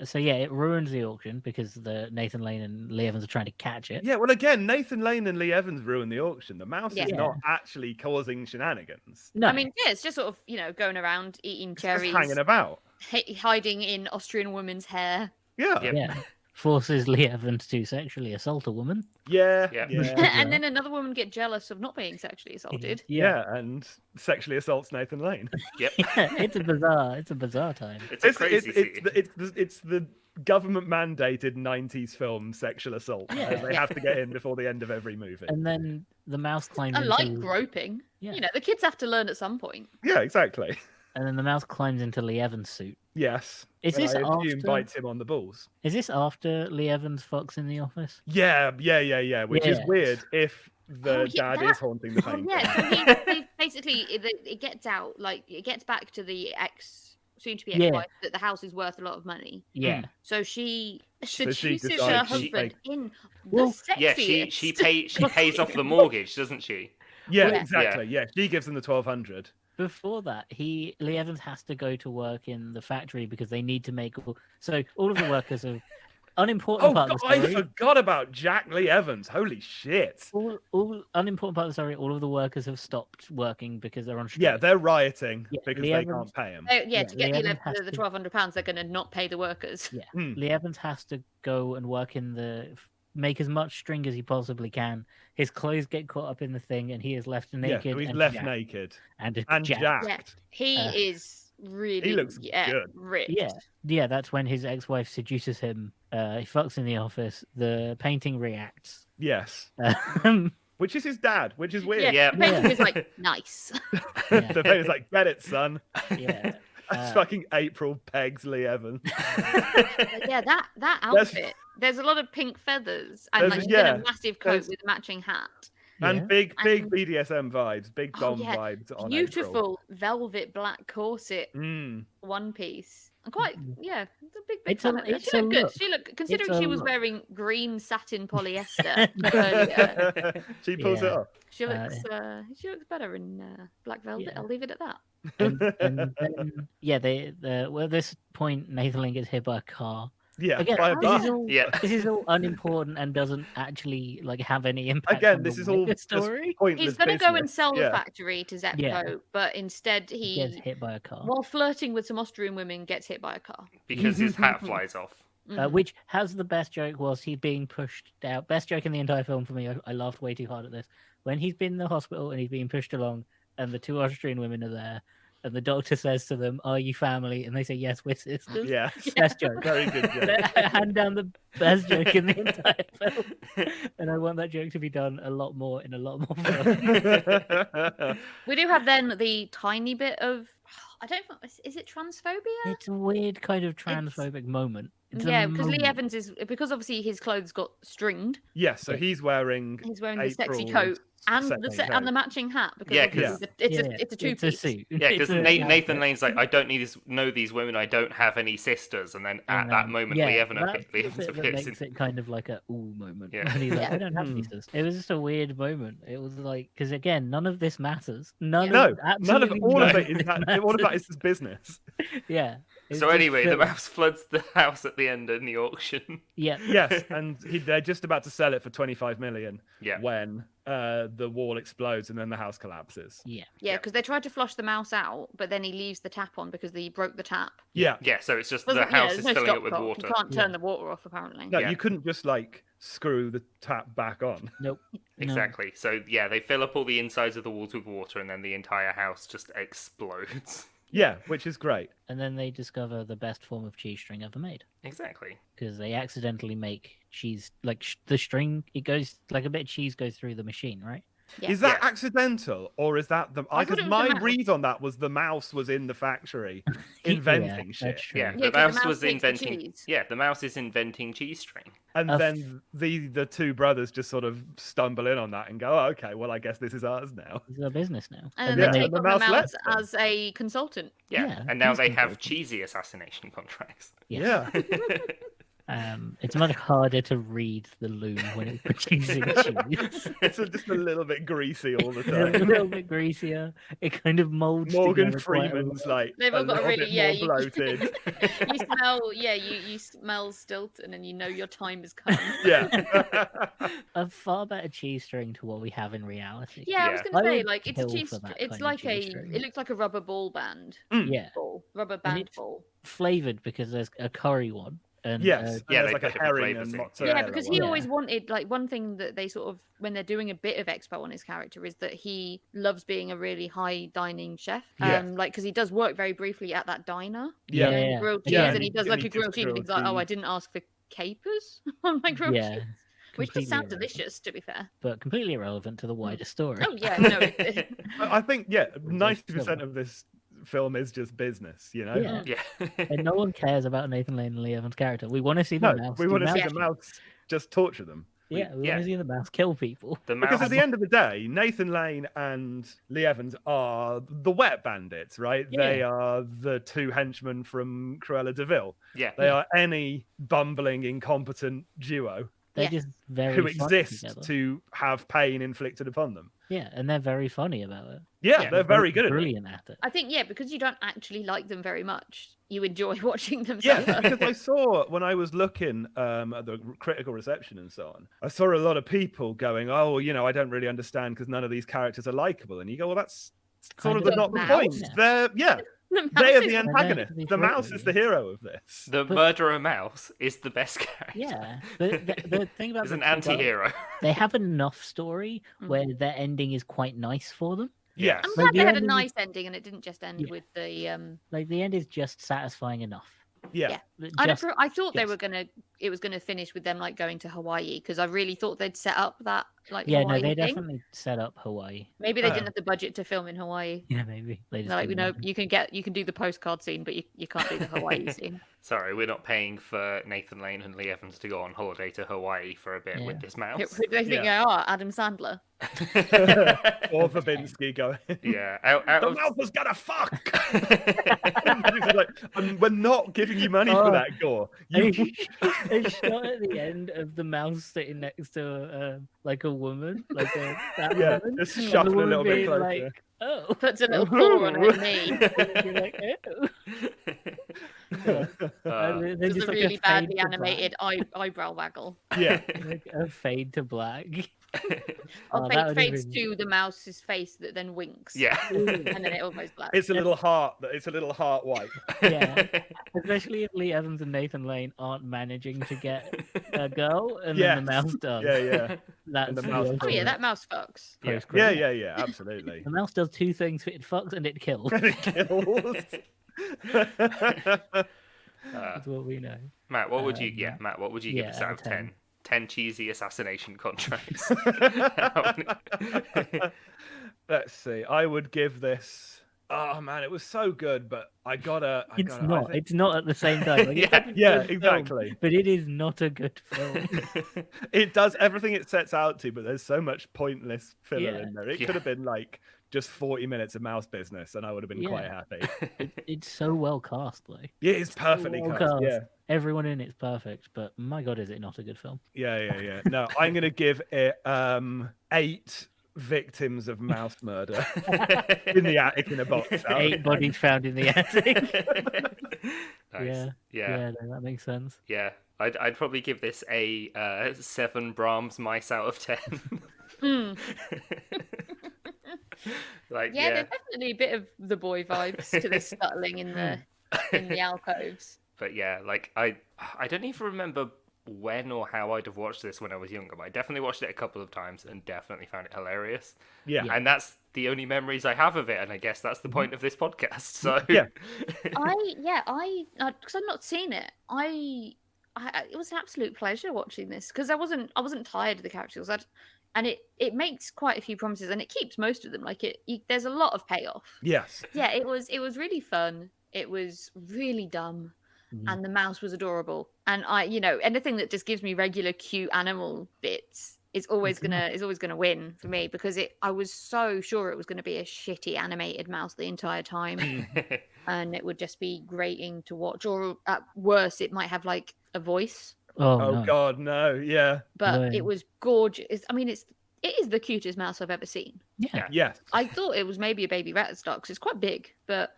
Speaker 2: So yeah, it ruins the auction because the Nathan Lane and Lee Evans are trying to catch it.
Speaker 4: Yeah, well, again, Nathan Lane and Lee Evans ruined the auction. The mouse is
Speaker 3: Yeah.
Speaker 4: not actually causing shenanigans.
Speaker 2: No,
Speaker 3: I mean, yeah, it's just sort of going around eating
Speaker 4: It's just
Speaker 3: cherries,
Speaker 4: hanging about.
Speaker 3: hiding in Austrian woman's hair.
Speaker 4: Yeah.
Speaker 1: Yep.
Speaker 2: yeah, forces Lee Evans to sexually assault a woman.
Speaker 4: Yeah.
Speaker 1: Yeah.
Speaker 4: Yeah.
Speaker 3: And then another woman get jealous of not being sexually assaulted.
Speaker 4: Yeah, and sexually assaults Nathan Lane.
Speaker 1: Yep.
Speaker 2: It's a bizarre time.
Speaker 1: It's a crazy scene.
Speaker 4: It's the government mandated 90s film sexual assault.
Speaker 2: Yeah.
Speaker 4: They have to get in before the end of every movie.
Speaker 2: And then the mouse climbs
Speaker 3: I like
Speaker 2: into
Speaker 3: groping.
Speaker 2: Yeah.
Speaker 3: The kids have to learn at some point.
Speaker 4: Yeah, exactly.
Speaker 2: and then the mouse climbs into Lee Evans' suit.
Speaker 4: Yes.
Speaker 2: Is
Speaker 4: And
Speaker 2: this
Speaker 4: I assume
Speaker 2: after-
Speaker 4: bites him on the balls.
Speaker 2: Is this after Lee Evans fucks in the office?
Speaker 4: Yeah. Which is
Speaker 2: Yeah.
Speaker 4: weird if the
Speaker 3: Oh, yeah,
Speaker 4: dad is haunting the
Speaker 3: Oh,
Speaker 4: painting.
Speaker 3: yeah, so he basically it gets out, like it gets back to the soon-to-be
Speaker 2: Yeah.
Speaker 3: ex-wife that the house is worth a lot of money.
Speaker 2: Yeah.
Speaker 3: So she
Speaker 4: So she
Speaker 3: seduces her
Speaker 4: decides
Speaker 1: she-
Speaker 3: husband in the
Speaker 2: Well,
Speaker 1: Yeah,
Speaker 3: sexiest.
Speaker 1: she pays off the mortgage, doesn't she?
Speaker 4: Yeah,
Speaker 3: Yeah.
Speaker 4: exactly. Yeah, she gives them the 1,200.
Speaker 2: Before that, Lee Evans has to go to work in the factory because they need to make all of the workers are unimportant
Speaker 4: Oh,
Speaker 2: part
Speaker 4: God,
Speaker 2: of the
Speaker 4: I
Speaker 2: story.
Speaker 4: forgot about Jack Lee Evans. Holy shit.
Speaker 2: All unimportant part of the story. All of the workers have stopped working because they're on strike.
Speaker 4: Yeah, they're rioting
Speaker 2: Yeah,
Speaker 4: because
Speaker 2: Lee
Speaker 4: they
Speaker 2: Evans-
Speaker 4: can't pay him.
Speaker 3: To
Speaker 2: Yeah,
Speaker 3: get
Speaker 2: Lee
Speaker 3: the
Speaker 2: Evans has
Speaker 3: the
Speaker 2: to-
Speaker 3: £1,200, they're going to not pay the workers.
Speaker 2: Yeah.
Speaker 4: Hmm.
Speaker 2: Lee Evans has to go and work make as much string as he possibly can. His clothes get caught up in the thing, and he is left naked.
Speaker 4: Yeah, so he's
Speaker 2: and
Speaker 4: left
Speaker 2: jacked.
Speaker 4: naked
Speaker 2: and
Speaker 4: and
Speaker 2: jacked.
Speaker 4: jacked.
Speaker 3: Yeah, he
Speaker 2: Uh,
Speaker 3: is really.
Speaker 4: he looks good.
Speaker 3: Ripped.
Speaker 2: Yeah, that's when his ex-wife seduces him. He fucks in the office. The painting reacts.
Speaker 4: Yes.
Speaker 2: Um,
Speaker 4: Which is his dad, which is weird.
Speaker 3: Yeah,
Speaker 1: Yeah.
Speaker 3: the painting is like nice.
Speaker 2: Yeah.
Speaker 4: The painter's like, get it, son.
Speaker 2: yeah.
Speaker 4: fucking April pegs Lee Evans.
Speaker 3: But yeah, that
Speaker 4: There's-
Speaker 3: outfit. There's a lot of pink feathers and
Speaker 4: There's-
Speaker 3: like she's
Speaker 4: yeah,
Speaker 3: in a massive coat
Speaker 4: there's-
Speaker 3: with a matching hat.
Speaker 4: And big
Speaker 3: And-
Speaker 4: BDSM vibes, big
Speaker 3: Oh,
Speaker 4: dom
Speaker 3: yeah,
Speaker 4: vibes on April.
Speaker 3: Beautiful velvet black corset
Speaker 4: Mm.
Speaker 3: one piece. And quite, yeah, it's a big
Speaker 2: It's a-
Speaker 3: fan of it.
Speaker 2: it's
Speaker 3: She
Speaker 2: a
Speaker 3: looked good.
Speaker 2: look.
Speaker 3: She looked, considering
Speaker 2: It's a
Speaker 3: she was
Speaker 2: look.
Speaker 3: wearing green satin polyester earlier,
Speaker 4: She pulls it
Speaker 2: Yeah.
Speaker 4: off.
Speaker 3: she looks better in black velvet.
Speaker 2: Yeah.
Speaker 3: I'll leave it at that.
Speaker 2: and then at this point Nathan Lane gets hit by a car.
Speaker 4: Yeah,
Speaker 2: Again,
Speaker 4: by a
Speaker 2: this
Speaker 4: bus.
Speaker 2: is all
Speaker 1: Yeah.
Speaker 2: this is all unimportant and doesn't actually like have any impact.
Speaker 4: Again,
Speaker 2: on
Speaker 4: this
Speaker 2: the
Speaker 4: is all
Speaker 2: wider
Speaker 4: just
Speaker 2: story.
Speaker 4: pointless
Speaker 3: He's going to go and
Speaker 4: business.
Speaker 3: sell the
Speaker 4: Yeah.
Speaker 3: factory to Zepco,
Speaker 2: Yeah.
Speaker 3: but instead
Speaker 2: He
Speaker 3: he,
Speaker 2: gets hit by a car,
Speaker 3: while flirting with some Austrian women, gets hit by a car.
Speaker 1: Because his hat flies off.
Speaker 3: Mhm.
Speaker 2: which has the best joke was he's being pushed out. Best joke in the entire film for me. I laughed way too hard at this when he's been in the hospital and he's being pushed along, and the two Austrian women are there. And the doctor says to them, "Are you family?" And they say, "Yes, we're sisters."
Speaker 4: Yeah,
Speaker 2: Best joke.
Speaker 4: very good joke.
Speaker 2: Hand down the best joke in the entire film. And I want that joke to be done a lot more in a lot more films.
Speaker 3: We do have then the tiny bit of, I don't know, is it transphobia?
Speaker 2: It's a weird kind of transphobic moment. It's a
Speaker 3: Yeah, because Lee
Speaker 2: moment.
Speaker 3: Evans is, because obviously his clothes got stringed.
Speaker 4: Yes, so he's wearing
Speaker 3: He's wearing the sexy
Speaker 4: April's
Speaker 3: coat and
Speaker 4: sexy
Speaker 3: and the
Speaker 4: coat.
Speaker 3: matching hat because
Speaker 1: Yeah,
Speaker 3: obviously
Speaker 1: 'cause-
Speaker 3: it's
Speaker 2: Yeah,
Speaker 3: a two
Speaker 2: it's a
Speaker 3: piece.
Speaker 2: suit.
Speaker 1: Yeah, because
Speaker 2: It's a
Speaker 1: Nathan
Speaker 2: outfit.
Speaker 1: Lane's like, I don't know these women. I don't have any sisters. And then at
Speaker 2: And
Speaker 1: that
Speaker 2: then-
Speaker 1: moment,
Speaker 2: yeah,
Speaker 1: Lee Evans
Speaker 2: that's the
Speaker 1: appears.
Speaker 2: bit that makes it kind of like a ooh moment.
Speaker 1: Yeah.
Speaker 2: When he's like,
Speaker 3: Yeah.
Speaker 2: I don't have
Speaker 4: Hmm.
Speaker 2: sisters. It was just a weird moment. It was like because again, none of this matters. None
Speaker 4: No,
Speaker 2: of
Speaker 4: none of
Speaker 2: absolutely
Speaker 4: all of
Speaker 2: none
Speaker 4: it is
Speaker 2: this
Speaker 4: all of that
Speaker 2: matters.
Speaker 4: is his business.
Speaker 2: Yeah. it's
Speaker 1: So
Speaker 2: just
Speaker 1: anyway, the
Speaker 2: film.
Speaker 1: mouse floods the house at the end in the auction.
Speaker 2: Yeah.
Speaker 4: Yes, and they're just about to sell it for 25 million
Speaker 1: Yeah.
Speaker 4: when the wall explodes and then the house collapses.
Speaker 2: Yeah.
Speaker 3: Yeah, because they tried to flush the mouse out, but then he leaves the tap on because he broke the tap.
Speaker 4: Yeah.
Speaker 1: Yeah, so it's just
Speaker 3: Doesn't-
Speaker 1: the house
Speaker 3: there's
Speaker 1: is
Speaker 3: no
Speaker 1: filling it with
Speaker 3: stopcock.
Speaker 1: water.
Speaker 3: You can't turn the water off apparently.
Speaker 4: No,
Speaker 1: Yeah.
Speaker 4: you couldn't just like screw the tap back on.
Speaker 2: Nope. No.
Speaker 1: Exactly. So yeah, they fill up all the insides of the walls with water, and then the entire house just explodes.
Speaker 4: Yeah, which is great.
Speaker 2: And then they discover the best form of cheese string ever made
Speaker 1: Exactly.
Speaker 2: because they accidentally make cheese like the string. It goes like a bit of cheese goes through the machine, right?
Speaker 3: Yeah.
Speaker 4: Is that
Speaker 1: Yeah.
Speaker 4: accidental or is that the?
Speaker 3: I thought
Speaker 4: Because
Speaker 3: it was the
Speaker 4: my
Speaker 3: mouse.
Speaker 4: read on that was the mouse was in the factory inventing
Speaker 2: Yeah,
Speaker 4: shit,
Speaker 2: that's true.
Speaker 1: Yeah,
Speaker 3: Yeah,
Speaker 1: the
Speaker 3: 'cause the
Speaker 1: mouse
Speaker 3: mouse
Speaker 1: was
Speaker 3: makes the
Speaker 1: inventing.
Speaker 3: cheese.
Speaker 1: Yeah, the mouse is inventing cheese string.
Speaker 4: and
Speaker 2: A
Speaker 4: then the two brothers just sort of stumble in on that and go, oh, "Okay, well, I guess this is ours now."
Speaker 2: It's a business now.
Speaker 3: And then
Speaker 4: Yeah.
Speaker 3: they
Speaker 4: And
Speaker 3: take
Speaker 4: the
Speaker 3: on the
Speaker 4: mouse
Speaker 3: mouse
Speaker 4: lets them.
Speaker 3: as a consultant.
Speaker 1: Yeah,
Speaker 2: Yeah,
Speaker 1: and now
Speaker 2: he's
Speaker 1: they have
Speaker 2: consulting.
Speaker 1: cheesy assassination contracts.
Speaker 2: Yes.
Speaker 4: Yeah.
Speaker 2: It's much harder to read the loom when it's producing cheese.
Speaker 4: It's just a little bit greasy all the
Speaker 2: It's a
Speaker 4: time.
Speaker 2: little bit greasier. It kind of molds.
Speaker 4: Morgan
Speaker 2: together quite a
Speaker 4: Freeman's
Speaker 2: lot.
Speaker 4: like
Speaker 3: They've
Speaker 4: a
Speaker 3: all got a
Speaker 4: little
Speaker 3: really
Speaker 4: bit more bloated.
Speaker 3: you smell you smell Stilton and you know your time has come.
Speaker 4: Yeah.
Speaker 2: A far better cheese string to what we have in reality.
Speaker 3: Yeah, I was
Speaker 1: Yeah.
Speaker 3: gonna
Speaker 2: I
Speaker 3: say
Speaker 2: would
Speaker 3: like it's a
Speaker 2: kill
Speaker 3: cheese.
Speaker 2: for that
Speaker 3: It's
Speaker 2: kind of
Speaker 3: like
Speaker 2: cheese string.
Speaker 3: it looks like a rubber ball band.
Speaker 2: Yeah.
Speaker 3: Ball, rubber
Speaker 2: And
Speaker 3: band
Speaker 2: it's-
Speaker 3: ball.
Speaker 2: Flavored because there's a curry one. And,
Speaker 4: Yes.
Speaker 1: Yeah,
Speaker 4: and
Speaker 1: they
Speaker 4: there's like
Speaker 1: put
Speaker 4: a
Speaker 1: different
Speaker 4: herring
Speaker 1: flavours
Speaker 4: and
Speaker 1: in.
Speaker 4: mozzarella.
Speaker 3: Yeah, because he
Speaker 4: one.
Speaker 2: Yeah.
Speaker 3: always wanted like one thing that they sort of when they're doing a bit of expo on his character is that he loves being a really high dining chef.
Speaker 4: Yes.
Speaker 3: Like because he does work very briefly at that diner.
Speaker 4: Yeah.
Speaker 3: doing
Speaker 2: Yeah.
Speaker 3: grilled cheese,
Speaker 2: Yeah,
Speaker 3: and
Speaker 2: and
Speaker 3: he does
Speaker 4: he
Speaker 3: like a
Speaker 4: just
Speaker 3: grilled cheese, and
Speaker 4: grilled
Speaker 3: he's like, "Oh, I
Speaker 4: cheese.
Speaker 3: didn't ask for capers on my grilled
Speaker 2: Yeah.
Speaker 3: cheese," which does sound
Speaker 2: completely
Speaker 3: delicious, to be fair.
Speaker 2: but completely irrelevant to the wider story.
Speaker 3: Oh yeah, no,
Speaker 4: I think, yeah,
Speaker 2: just
Speaker 4: 90%
Speaker 2: film.
Speaker 4: of this film is just business, you know?
Speaker 2: Yeah.
Speaker 1: Yeah.
Speaker 2: And no one cares about Nathan Lane and Lee Evans' character. We want to see the
Speaker 4: No,
Speaker 2: mouse.
Speaker 4: we
Speaker 2: do
Speaker 4: want to see
Speaker 2: mouse
Speaker 4: the
Speaker 2: shit.
Speaker 4: mouse just torture them.
Speaker 2: Yeah, we
Speaker 1: yeah.
Speaker 2: want to see the mouse kill people.
Speaker 1: The
Speaker 4: Because
Speaker 1: mouse.
Speaker 4: at the end of the day, Nathan Lane and Lee Evans are the wet bandits, right? They
Speaker 2: Yeah.
Speaker 4: are the two henchmen from Cruella de Vil.
Speaker 1: Yeah.
Speaker 4: They are any bumbling, incompetent duo
Speaker 2: They're
Speaker 3: Yes.
Speaker 2: just very
Speaker 4: who
Speaker 2: funny
Speaker 4: exist
Speaker 2: together.
Speaker 4: to have pain inflicted upon them.
Speaker 2: Yeah, and they're very funny about it.
Speaker 4: Yeah,
Speaker 1: Yeah.
Speaker 4: they're very good at it.
Speaker 2: Brilliant at it.
Speaker 3: I think because you don't actually like them very much, you enjoy watching them
Speaker 4: Yeah,
Speaker 3: suffer.
Speaker 4: because I saw when I was looking at the critical reception and so on, I saw a lot of people going, "Oh, you know, I don't really understand because none of these characters are likable." And you go, "Well, that's sort
Speaker 2: Kind
Speaker 4: of
Speaker 2: of
Speaker 4: not the
Speaker 3: mouse.
Speaker 4: point.
Speaker 2: Yeah.
Speaker 4: They're
Speaker 3: The
Speaker 4: they are
Speaker 3: mouse
Speaker 4: the
Speaker 3: is-
Speaker 4: antagonist.
Speaker 2: these
Speaker 4: The mouse is
Speaker 2: robots.
Speaker 4: the hero of this."
Speaker 1: The
Speaker 2: But-
Speaker 1: murderer mouse is the best character.
Speaker 2: Yeah, the thing about
Speaker 1: Is
Speaker 2: the
Speaker 1: an
Speaker 2: two brothers,
Speaker 1: anti-hero.
Speaker 2: they have enough story
Speaker 3: Mhm.
Speaker 2: where their ending is quite nice for them.
Speaker 4: Yes.
Speaker 3: I'm
Speaker 2: Like,
Speaker 3: glad
Speaker 2: the
Speaker 3: they had a
Speaker 2: ending is-
Speaker 3: nice ending and it didn't just end
Speaker 2: Yeah.
Speaker 3: with the
Speaker 2: Like the end is just satisfying enough.
Speaker 4: Yeah.
Speaker 3: I
Speaker 2: Just,
Speaker 3: thought they were
Speaker 2: just-
Speaker 3: going to it was going to finish with them like going to Hawaii, because I really thought they'd set up that like
Speaker 2: Yeah,
Speaker 3: Hawaii
Speaker 2: no, they
Speaker 3: thing.
Speaker 2: definitely set up Hawaii.
Speaker 3: Maybe they
Speaker 4: Oh.
Speaker 3: didn't have the budget to film in Hawaii.
Speaker 2: Yeah, maybe. They just
Speaker 3: They're like,
Speaker 2: didn't want to.
Speaker 3: you can do the postcard scene, but you can't do the Hawaii scene.
Speaker 1: Sorry, we're not paying for Nathan Lane and Lee Evans to go on holiday to Hawaii for a bit
Speaker 2: Yeah.
Speaker 1: with this
Speaker 3: Who
Speaker 1: mouse.
Speaker 3: do they think they are? Adam Sandler.
Speaker 4: Or Verbinski going.
Speaker 1: Yeah, out
Speaker 4: The
Speaker 1: of
Speaker 4: mouth was gonna fuck. It's like, we're not giving you money for that gore.
Speaker 2: A shot at the end of the mouse sitting next to like a woman, like that
Speaker 4: Yeah,
Speaker 2: woman.
Speaker 4: just
Speaker 2: and the
Speaker 4: shuffle a
Speaker 2: woman
Speaker 4: little bit
Speaker 2: being
Speaker 4: closer.
Speaker 2: like, oh,
Speaker 3: Puts a little paw on her knee.
Speaker 2: and you're like, oh. They're
Speaker 3: There's
Speaker 2: just
Speaker 3: a
Speaker 2: like
Speaker 3: really
Speaker 2: fade
Speaker 3: badly
Speaker 2: to
Speaker 3: animated eyebrow waggle.
Speaker 4: Yeah.
Speaker 2: black. Like a fade to black.
Speaker 3: Or
Speaker 2: Oh, that would have
Speaker 3: fades
Speaker 2: been-
Speaker 3: to the mouse's face that then winks.
Speaker 1: yeah.
Speaker 3: And then it all goes black.
Speaker 4: It's a little heart. It's a little heart wipe.
Speaker 2: Yeah. Especially if Lee Evans and Nathan Lane aren't managing to get a girl, and then the
Speaker 4: Yes.
Speaker 2: mouse does.
Speaker 4: Yeah, yeah,
Speaker 2: That's
Speaker 4: the
Speaker 2: the
Speaker 4: mouse
Speaker 3: Oh
Speaker 2: ultimate
Speaker 3: yeah, that mouse fucks.
Speaker 1: Yeah.
Speaker 2: post-credit.
Speaker 4: yeah. Absolutely.
Speaker 2: The mouse does two things: it fucks and it kills.
Speaker 4: And it kills.
Speaker 2: That's what we know.
Speaker 1: Matt, what would you? Yeah, Matt, what would you give
Speaker 2: yeah,
Speaker 1: this out of
Speaker 2: 10.
Speaker 1: 10? 10 cheesy assassination contracts.
Speaker 4: Let's see. I would give this. Oh man, it was so good, but I gotta.
Speaker 2: It's
Speaker 4: I
Speaker 2: not.
Speaker 4: think-
Speaker 2: It's not at the same time. Like, it's
Speaker 1: Yeah,
Speaker 2: such a
Speaker 4: yeah,
Speaker 2: good film,
Speaker 4: exactly.
Speaker 2: but it is not a good film.
Speaker 4: It does everything it sets out to, but there's so much pointless filler
Speaker 2: Yeah.
Speaker 4: in there. It
Speaker 1: Yeah.
Speaker 4: could have been like just 40 minutes of mouse business, and I would have been quite happy.
Speaker 2: It's so well cast, though.
Speaker 4: Yeah, it's perfectly
Speaker 2: well
Speaker 4: cast.
Speaker 2: cast.
Speaker 4: Yeah,
Speaker 2: Everyone in it's perfect, but my god, is it not a good film?
Speaker 4: yeah. No, I'm gonna give it 8 victims of mouse murder in the attic in a box.
Speaker 2: 8 bodies found in the attic.
Speaker 1: Nice.
Speaker 2: Yeah, no, that makes sense.
Speaker 1: Yeah. I'd probably give this a 7 Brahms mice out of 10.
Speaker 3: Mm.
Speaker 1: Like,
Speaker 3: Yeah,
Speaker 1: yeah.
Speaker 3: there's definitely a bit of the boy vibes to this scuttling in the alcoves.
Speaker 1: But yeah, like I don't even remember when or how I'd have watched this when I was younger, but I definitely watched it a couple of times and definitely found it hilarious.
Speaker 4: Yeah.
Speaker 1: And that's the only memories I have of it, and I guess that's the point of this podcast. So
Speaker 4: Yeah.
Speaker 3: Because I've not seen it. It was an absolute pleasure watching this, because I wasn't tired of the characters. And it makes quite a few promises, and it keeps most of them. Like there's a lot of payoff.
Speaker 4: Yes.
Speaker 3: Yeah, it was really fun. It was really dumb, and the mouse was adorable. And anything that just gives me regular cute animal bits is always gonna win for me, because I was so sure it was gonna be a shitty animated mouse the entire time, and it would just be grating to watch, or at worst it might have like a voice.
Speaker 2: Oh,
Speaker 4: Oh
Speaker 2: no.
Speaker 4: God, no. Yeah.
Speaker 3: But
Speaker 2: Right.
Speaker 3: it was gorgeous. I mean, it is the cutest mouse I've ever seen.
Speaker 2: Yeah.
Speaker 4: Yes.
Speaker 3: I thought it was maybe a baby rat stock, because it's quite big, but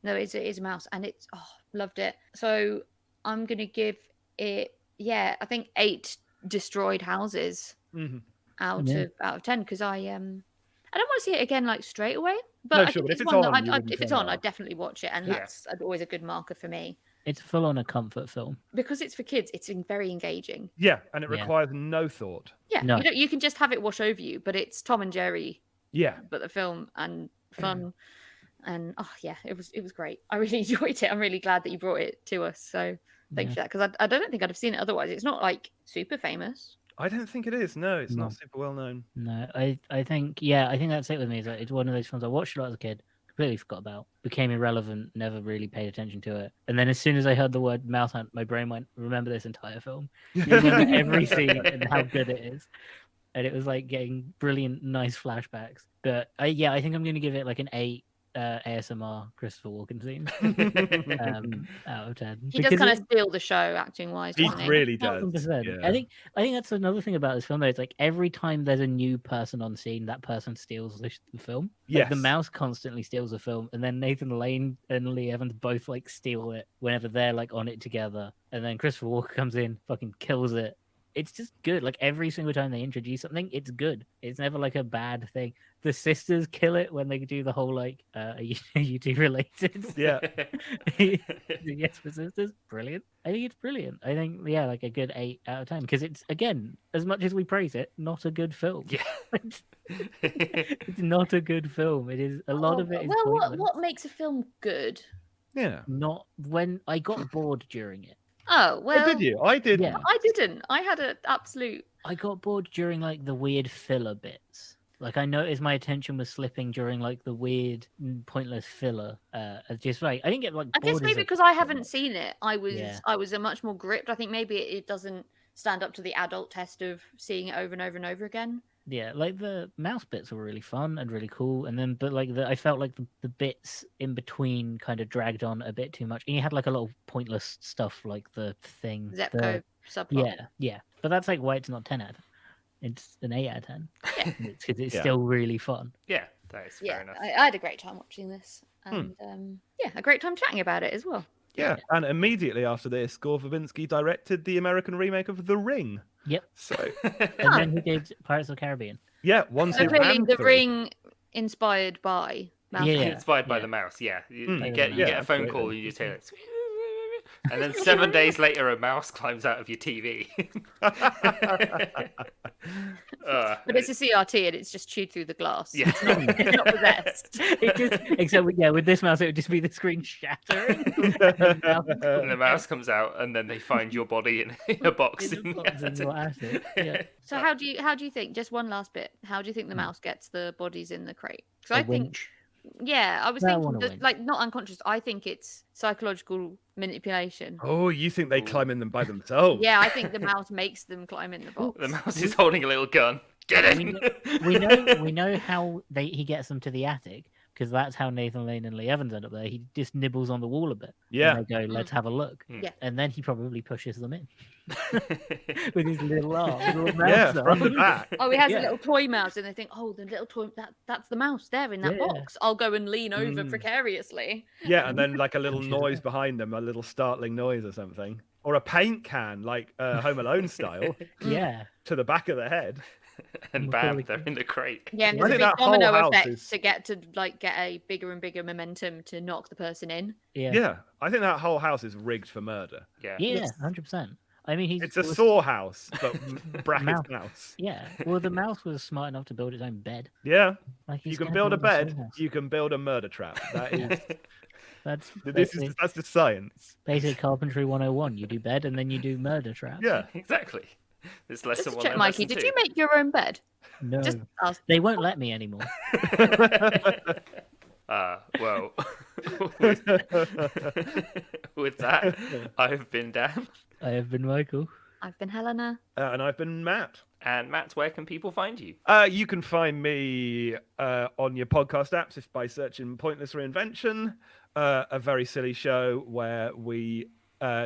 Speaker 3: no, it is a mouse, and loved it. So I'm gonna give it, I think 8 destroyed houses
Speaker 4: Mhm.
Speaker 3: out
Speaker 2: Yeah.
Speaker 3: of 10, because I don't want to see it again like straight away, but
Speaker 4: No,
Speaker 3: I
Speaker 4: sure,
Speaker 3: think
Speaker 4: but if
Speaker 3: it's
Speaker 4: it's
Speaker 3: one
Speaker 4: on,
Speaker 3: that
Speaker 4: you wouldn't
Speaker 3: if it's
Speaker 4: turn it
Speaker 3: on, I'd
Speaker 4: off.
Speaker 3: definitely watch it, and
Speaker 1: Yeah.
Speaker 3: that's always a good marker for me,
Speaker 2: It's full on a comfort film.
Speaker 3: because it's for kids. It's very engaging.
Speaker 4: Yeah, and it
Speaker 2: Yeah.
Speaker 4: requires no thought.
Speaker 3: Yeah,
Speaker 2: No.
Speaker 3: you can just have it wash over you, but it's Tom and Jerry,
Speaker 4: Yeah.
Speaker 3: but the film, and fun. And it was great. I really enjoyed it. I'm really glad that you brought it to us. So thanks for that, because I don't think I'd have seen it otherwise. It's not like super famous.
Speaker 4: I don't think it is. No, it's
Speaker 2: No.
Speaker 4: not super well known.
Speaker 2: No, I think that's it with me. It's one of those films I watched a lot as a kid, completely forgot about, became irrelevant, never really paid attention to it. And then as soon as I heard the word Mousehunt, my brain went, remember this entire film. You remember every scene and how good it is. And it was like getting brilliant, nice flashbacks. But I think I'm going to give it like an 8 ASMR Christopher Walken scenes out of 10.
Speaker 3: He does kind of steal the show acting wise.
Speaker 4: He
Speaker 3: doesn't he?
Speaker 4: really does.
Speaker 2: 100%.
Speaker 4: Yeah.
Speaker 2: I think that's another thing about this film, though. It's like every time there's a new person on scene, that person steals the film. Like, the
Speaker 4: Yes.
Speaker 2: mouse constantly steals the film, and then Nathan Lane and Lee Evans both like steal it whenever they're like on it together. And then Christopher Walken comes in, fucking kills it. It's just good. Like every single time they introduce something, it's good. It's never like a bad thing. The sisters kill it when they do the whole like, are you two related?
Speaker 4: Yeah.
Speaker 2: Yes, for sisters, brilliant. I think it's brilliant. I think like a good 8 out of 10, because it's, again, as much as we praise it, not a good film.
Speaker 1: Yeah.
Speaker 2: It's not a good film. It is a lot of it is
Speaker 3: Well,
Speaker 2: pointless.
Speaker 3: what makes a film good?
Speaker 4: Yeah.
Speaker 2: Not when I got bored during it.
Speaker 3: Oh well.
Speaker 4: Oh, did you? I did.
Speaker 2: Yeah.
Speaker 3: I didn't. I had an absolute.
Speaker 2: I got bored during like the weird filler bits. Like I noticed my attention was slipping during like the weird, pointless filler. Just like I didn't get like.
Speaker 3: I guess
Speaker 2: bored as
Speaker 3: maybe
Speaker 2: a
Speaker 3: because I
Speaker 2: kid
Speaker 3: haven't
Speaker 2: much.
Speaker 3: seen it, I was
Speaker 2: Yeah.
Speaker 3: I was a much more gripped. I think maybe it doesn't stand up to the adult test of seeing it over and over and over again.
Speaker 2: Yeah, like the mouse bits were really fun and really cool, and then but like I felt like the bits in between kind of dragged on a bit too much. And you had like a lot of pointless stuff, like the thing.
Speaker 3: Zepco subplot.
Speaker 2: Yeah, but that's like why it's not 10 out of 10. It's an 8 out of 10.
Speaker 3: Yeah.
Speaker 2: Because it's
Speaker 4: Yeah.
Speaker 2: still really fun.
Speaker 1: Yeah, that is fair
Speaker 3: Yeah,
Speaker 1: enough.
Speaker 3: I had a great time watching this, and yeah, a great time chatting about it as well.
Speaker 4: Yeah, and immediately after this, Gore Verbinski directed the American remake of The Ring.
Speaker 2: Yep.
Speaker 4: So,
Speaker 2: And then he did Pirates of the Caribbean.
Speaker 4: yeah, 1, 2,
Speaker 3: So clearly,
Speaker 4: and
Speaker 3: The
Speaker 4: 3.
Speaker 3: Ring inspired by Mousehunt.
Speaker 2: Yeah.
Speaker 1: Inspired by
Speaker 2: yeah.
Speaker 1: the mouse, yeah. You,
Speaker 2: Mm.
Speaker 1: you get
Speaker 4: Yeah,
Speaker 1: a phone
Speaker 4: absolutely.
Speaker 1: call and you just hear it. And then 7 days later, a mouse climbs out of your TV.
Speaker 3: But it's a CRT and it's just chewed through the glass.
Speaker 1: Yeah.
Speaker 3: It's not possessed.
Speaker 2: It just, except with this mouse, it would just be the screen shattering.
Speaker 1: And the mouse comes out, and then they find your body in a box
Speaker 2: In
Speaker 1: in
Speaker 2: the box
Speaker 1: the
Speaker 2: in your
Speaker 1: attic.
Speaker 2: attic. Yeah.
Speaker 3: So how do you think? Just one last bit. How do you think the mouse gets the bodies in the crate? Because
Speaker 2: A
Speaker 3: I think,
Speaker 2: winch.
Speaker 3: yeah, I was
Speaker 2: No, I
Speaker 3: thinking
Speaker 2: want a
Speaker 3: that,
Speaker 2: winch.
Speaker 3: like not unconscious. I think it's psychological manipulation.
Speaker 4: Oh, you think they climb in them by themselves?
Speaker 3: Yeah, I think the mouse makes them climb in the box.
Speaker 1: The mouse is holding a little gun. Get in!
Speaker 2: We know how he gets them to the attic because that's how Nathan Lane and Lee Evans end up there. He just nibbles on the wall a bit.
Speaker 4: Yeah.
Speaker 2: And they go, let's have a look.
Speaker 3: Yeah.
Speaker 2: And then he probably pushes them in with his little arm. his little mouse
Speaker 4: Yeah, from the
Speaker 2: arm.
Speaker 4: back.
Speaker 3: Oh, he has
Speaker 2: Yeah.
Speaker 3: a little toy mouse, and they think, oh, the little toy that's the mouse there in that
Speaker 2: Yeah.
Speaker 3: box. I'll go and lean over
Speaker 4: Mm.
Speaker 3: precariously.
Speaker 4: Yeah, and then like a little
Speaker 2: Pushes
Speaker 4: noise
Speaker 2: it.
Speaker 4: behind them, a little startling noise or something. Or a paint can, like Home Alone style,
Speaker 2: Yeah.
Speaker 4: to the back of the head.
Speaker 1: And bam, they're in the crate.
Speaker 3: Yeah, and
Speaker 4: I
Speaker 3: there's a
Speaker 4: think
Speaker 3: big
Speaker 4: that whole
Speaker 3: domino
Speaker 4: house
Speaker 3: effect
Speaker 4: is-
Speaker 3: to get a bigger and bigger momentum to knock the person in.
Speaker 2: Yeah.
Speaker 4: Yeah, I think that whole house is rigged for murder.
Speaker 1: Yeah.
Speaker 2: Yeah,
Speaker 3: Yes.
Speaker 2: 100%. I mean,
Speaker 4: It's a
Speaker 2: it was-
Speaker 4: saw house, but brackets
Speaker 2: Mouse.
Speaker 4: mouse.
Speaker 2: Yeah. Well, the mouse was smart enough to build its own bed.
Speaker 4: Yeah,
Speaker 2: Like
Speaker 4: you
Speaker 2: he's
Speaker 4: can
Speaker 2: gonna
Speaker 4: build a
Speaker 2: build saw
Speaker 4: bed,
Speaker 2: house.
Speaker 4: you can build a murder trap. That is,
Speaker 2: That's
Speaker 4: that's the science.
Speaker 2: basic carpentry 101. You do bed and then you do murder trap.
Speaker 4: Yeah.
Speaker 1: Exactly. It's lesson
Speaker 3: Just to
Speaker 1: one
Speaker 3: check,
Speaker 1: and
Speaker 3: Mikey,
Speaker 1: lesson
Speaker 3: did
Speaker 1: two.
Speaker 3: you make your own bed?
Speaker 2: No.
Speaker 3: Just ask.
Speaker 2: They won't let me anymore.
Speaker 1: Well, with, with that, I've been Dan.
Speaker 2: I have been Michael.
Speaker 3: I've been Helena.
Speaker 4: And I've been Matt.
Speaker 1: And Matt, where can people find you?
Speaker 4: You can find me on your podcast apps if by searching Pointless Reinvention, a very silly show where we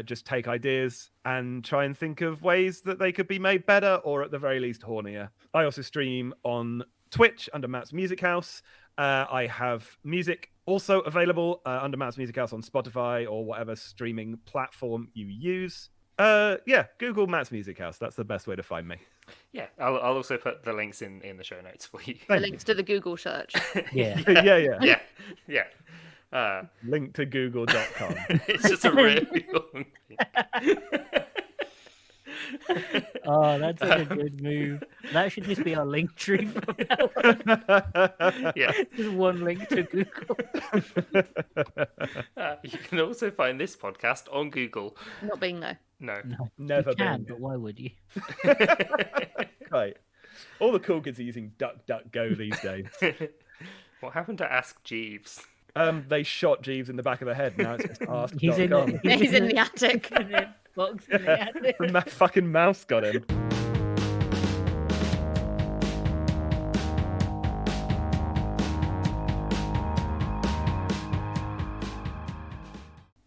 Speaker 4: just take ideas and try and think of ways that they could be made better or at the very least hornier. I also stream on Twitch under Matt's Music House. I have music also available under Matt's Music House on Spotify or whatever streaming platform you use. Yeah, Google Matt's Music House. That's the best way to find me.
Speaker 1: Yeah, I'll also put the links in the show notes for you.
Speaker 3: The
Speaker 4: Thank
Speaker 3: links to the Google search.
Speaker 2: Yeah.
Speaker 4: Yeah.
Speaker 1: Yeah.
Speaker 4: Link to google.com.
Speaker 1: It's just a really long thing.
Speaker 2: Oh, that's such a good move. That should just be our link tree from now on.
Speaker 1: Yeah.
Speaker 2: Just one link to Google.
Speaker 1: You can also find this podcast on Google.
Speaker 3: Not being though.
Speaker 1: No.
Speaker 2: No,
Speaker 4: Never
Speaker 2: you can,
Speaker 4: been.
Speaker 2: but why would you?
Speaker 4: Right. All the cool kids are using DuckDuckGo these days.
Speaker 1: What happened to Ask Jeeves?
Speaker 4: They shot Jeeves in the back of the head. Now it's just ask.com.
Speaker 2: He's in it.
Speaker 3: He's in the attic.
Speaker 2: in the box in the attic.
Speaker 4: The fucking mouse got him.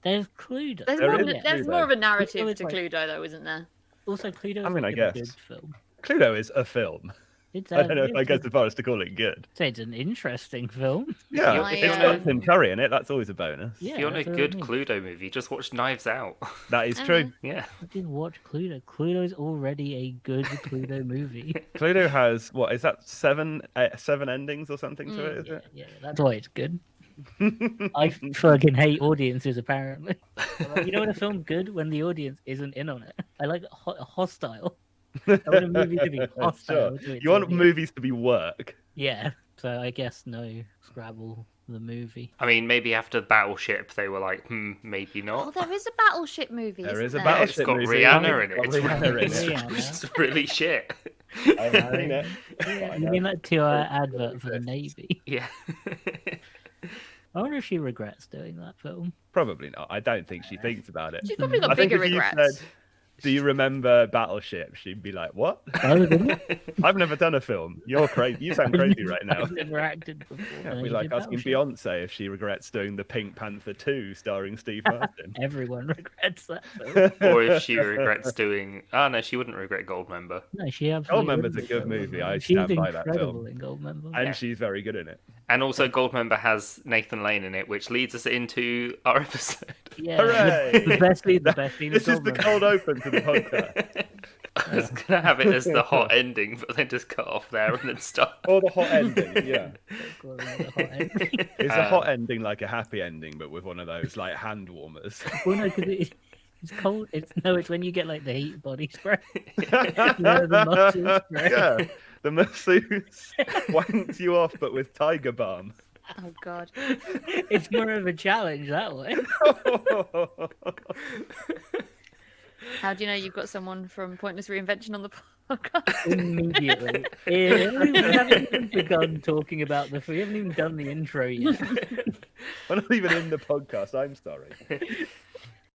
Speaker 2: There's Cluedo.
Speaker 3: There's,
Speaker 4: There
Speaker 3: more,
Speaker 4: is
Speaker 3: there's
Speaker 4: Cluedo.
Speaker 3: more of a narrative
Speaker 2: Cluedo is
Speaker 3: to
Speaker 2: like-
Speaker 3: Cluedo, though, isn't there?
Speaker 2: Also, Cluedo.
Speaker 4: I mean, I
Speaker 2: a
Speaker 4: guess.
Speaker 2: good film.
Speaker 4: Cluedo is a film.
Speaker 2: It's
Speaker 4: I don't know if I go so far as to call it good.
Speaker 2: It's an interesting film.
Speaker 4: Yeah,
Speaker 3: I,
Speaker 4: it's got Tim Curry in it. That's always a bonus.
Speaker 2: Yeah,
Speaker 1: If you want a
Speaker 2: that's what I
Speaker 1: good
Speaker 2: mean.
Speaker 1: Cluedo movie, just watch Knives Out.
Speaker 4: That is true.
Speaker 1: Yeah.
Speaker 2: I did watch Cluedo. Cluedo is already a good Cluedo movie.
Speaker 4: Cluedo has what is that seven endings or something to it? Is
Speaker 2: Yeah,
Speaker 4: it?
Speaker 2: yeah, that's why it's good. I fucking hate audiences, apparently. Like, you know when a film's good? When the audience isn't in on it. I like hostile. I want a movie to be hostile.
Speaker 4: Sure.
Speaker 2: to its
Speaker 4: You want
Speaker 2: audience.
Speaker 4: movies to be work.
Speaker 2: Yeah, so I guess no Scrabble the movie.
Speaker 1: I mean, maybe after Battleship, they were like, maybe
Speaker 3: Oh,
Speaker 1: not.
Speaker 3: there is a battleship movie.
Speaker 4: There
Speaker 3: isn't
Speaker 4: is a
Speaker 3: there?
Speaker 1: Yeah, it's
Speaker 4: Battleship
Speaker 1: got
Speaker 4: movie.
Speaker 1: Rihanna in it.
Speaker 4: Got
Speaker 1: It's
Speaker 4: Rihanna
Speaker 1: really,
Speaker 4: in it.
Speaker 2: Rihanna.
Speaker 1: it's really shit.
Speaker 4: I haven't seen it.
Speaker 2: Yeah,
Speaker 4: I
Speaker 2: you
Speaker 4: know.
Speaker 2: mean that 2-hour advert
Speaker 4: It
Speaker 2: for the
Speaker 4: exists.
Speaker 2: Navy?
Speaker 1: Yeah.
Speaker 2: I wonder if she regrets doing that film.
Speaker 4: Probably not. I don't think she thinks about it.
Speaker 3: She's probably
Speaker 4: I
Speaker 3: got
Speaker 4: think
Speaker 3: bigger
Speaker 4: if you
Speaker 3: regrets.
Speaker 4: said, "Do you remember Battleship?" She'd be like, "What?
Speaker 2: Oh, didn't it?
Speaker 4: I've never done a film. You're crazy. You sound crazy right now."
Speaker 2: I've never acted before.
Speaker 4: Yeah,
Speaker 2: and
Speaker 4: it'd
Speaker 2: then
Speaker 4: be
Speaker 2: you
Speaker 4: like
Speaker 2: did
Speaker 4: asking
Speaker 2: Battleship.
Speaker 4: Beyonce if she regrets doing the Pink Panther 2 starring Steve Martin.
Speaker 2: Everyone regrets that film.
Speaker 1: Or if she regrets doing. Oh, no, she wouldn't regret Goldmember.
Speaker 2: No, she absolutely.
Speaker 4: Goldmember's a
Speaker 2: wouldn't
Speaker 4: good
Speaker 2: regret
Speaker 4: movie.
Speaker 2: Goldmember.
Speaker 4: I
Speaker 2: She's
Speaker 4: stand by that
Speaker 2: incredible
Speaker 4: film.
Speaker 2: in Goldmember.
Speaker 4: And
Speaker 1: Yeah.
Speaker 4: she's very good in it.
Speaker 1: And also, Goldmember has Nathan Lane in it, which leads us into our episode.
Speaker 2: Yeah,
Speaker 4: Hooray!
Speaker 2: the best scene of
Speaker 4: This is the
Speaker 2: Goldmember.
Speaker 4: cold open to the podcast.
Speaker 1: I was going to have it as the hot ending, but then just cut off there and then stop.
Speaker 4: Or the hot ending, yeah. It's a
Speaker 1: Uh,
Speaker 4: hot ending like a happy ending, but with one of those like hand warmers.
Speaker 2: Well, no, because it's cold. It's when you get like the heat body spray. The muscle spray.
Speaker 4: Yeah, the masseuse wanks you off, but with tiger balm.
Speaker 3: Oh God.
Speaker 2: It's more of a challenge that way.
Speaker 3: How do you know you've got someone from Pointless Reinvention on the podcast?
Speaker 2: Immediately. We haven't even begun talking about we haven't even done the intro yet.
Speaker 4: We're not even in the podcast. I'm sorry.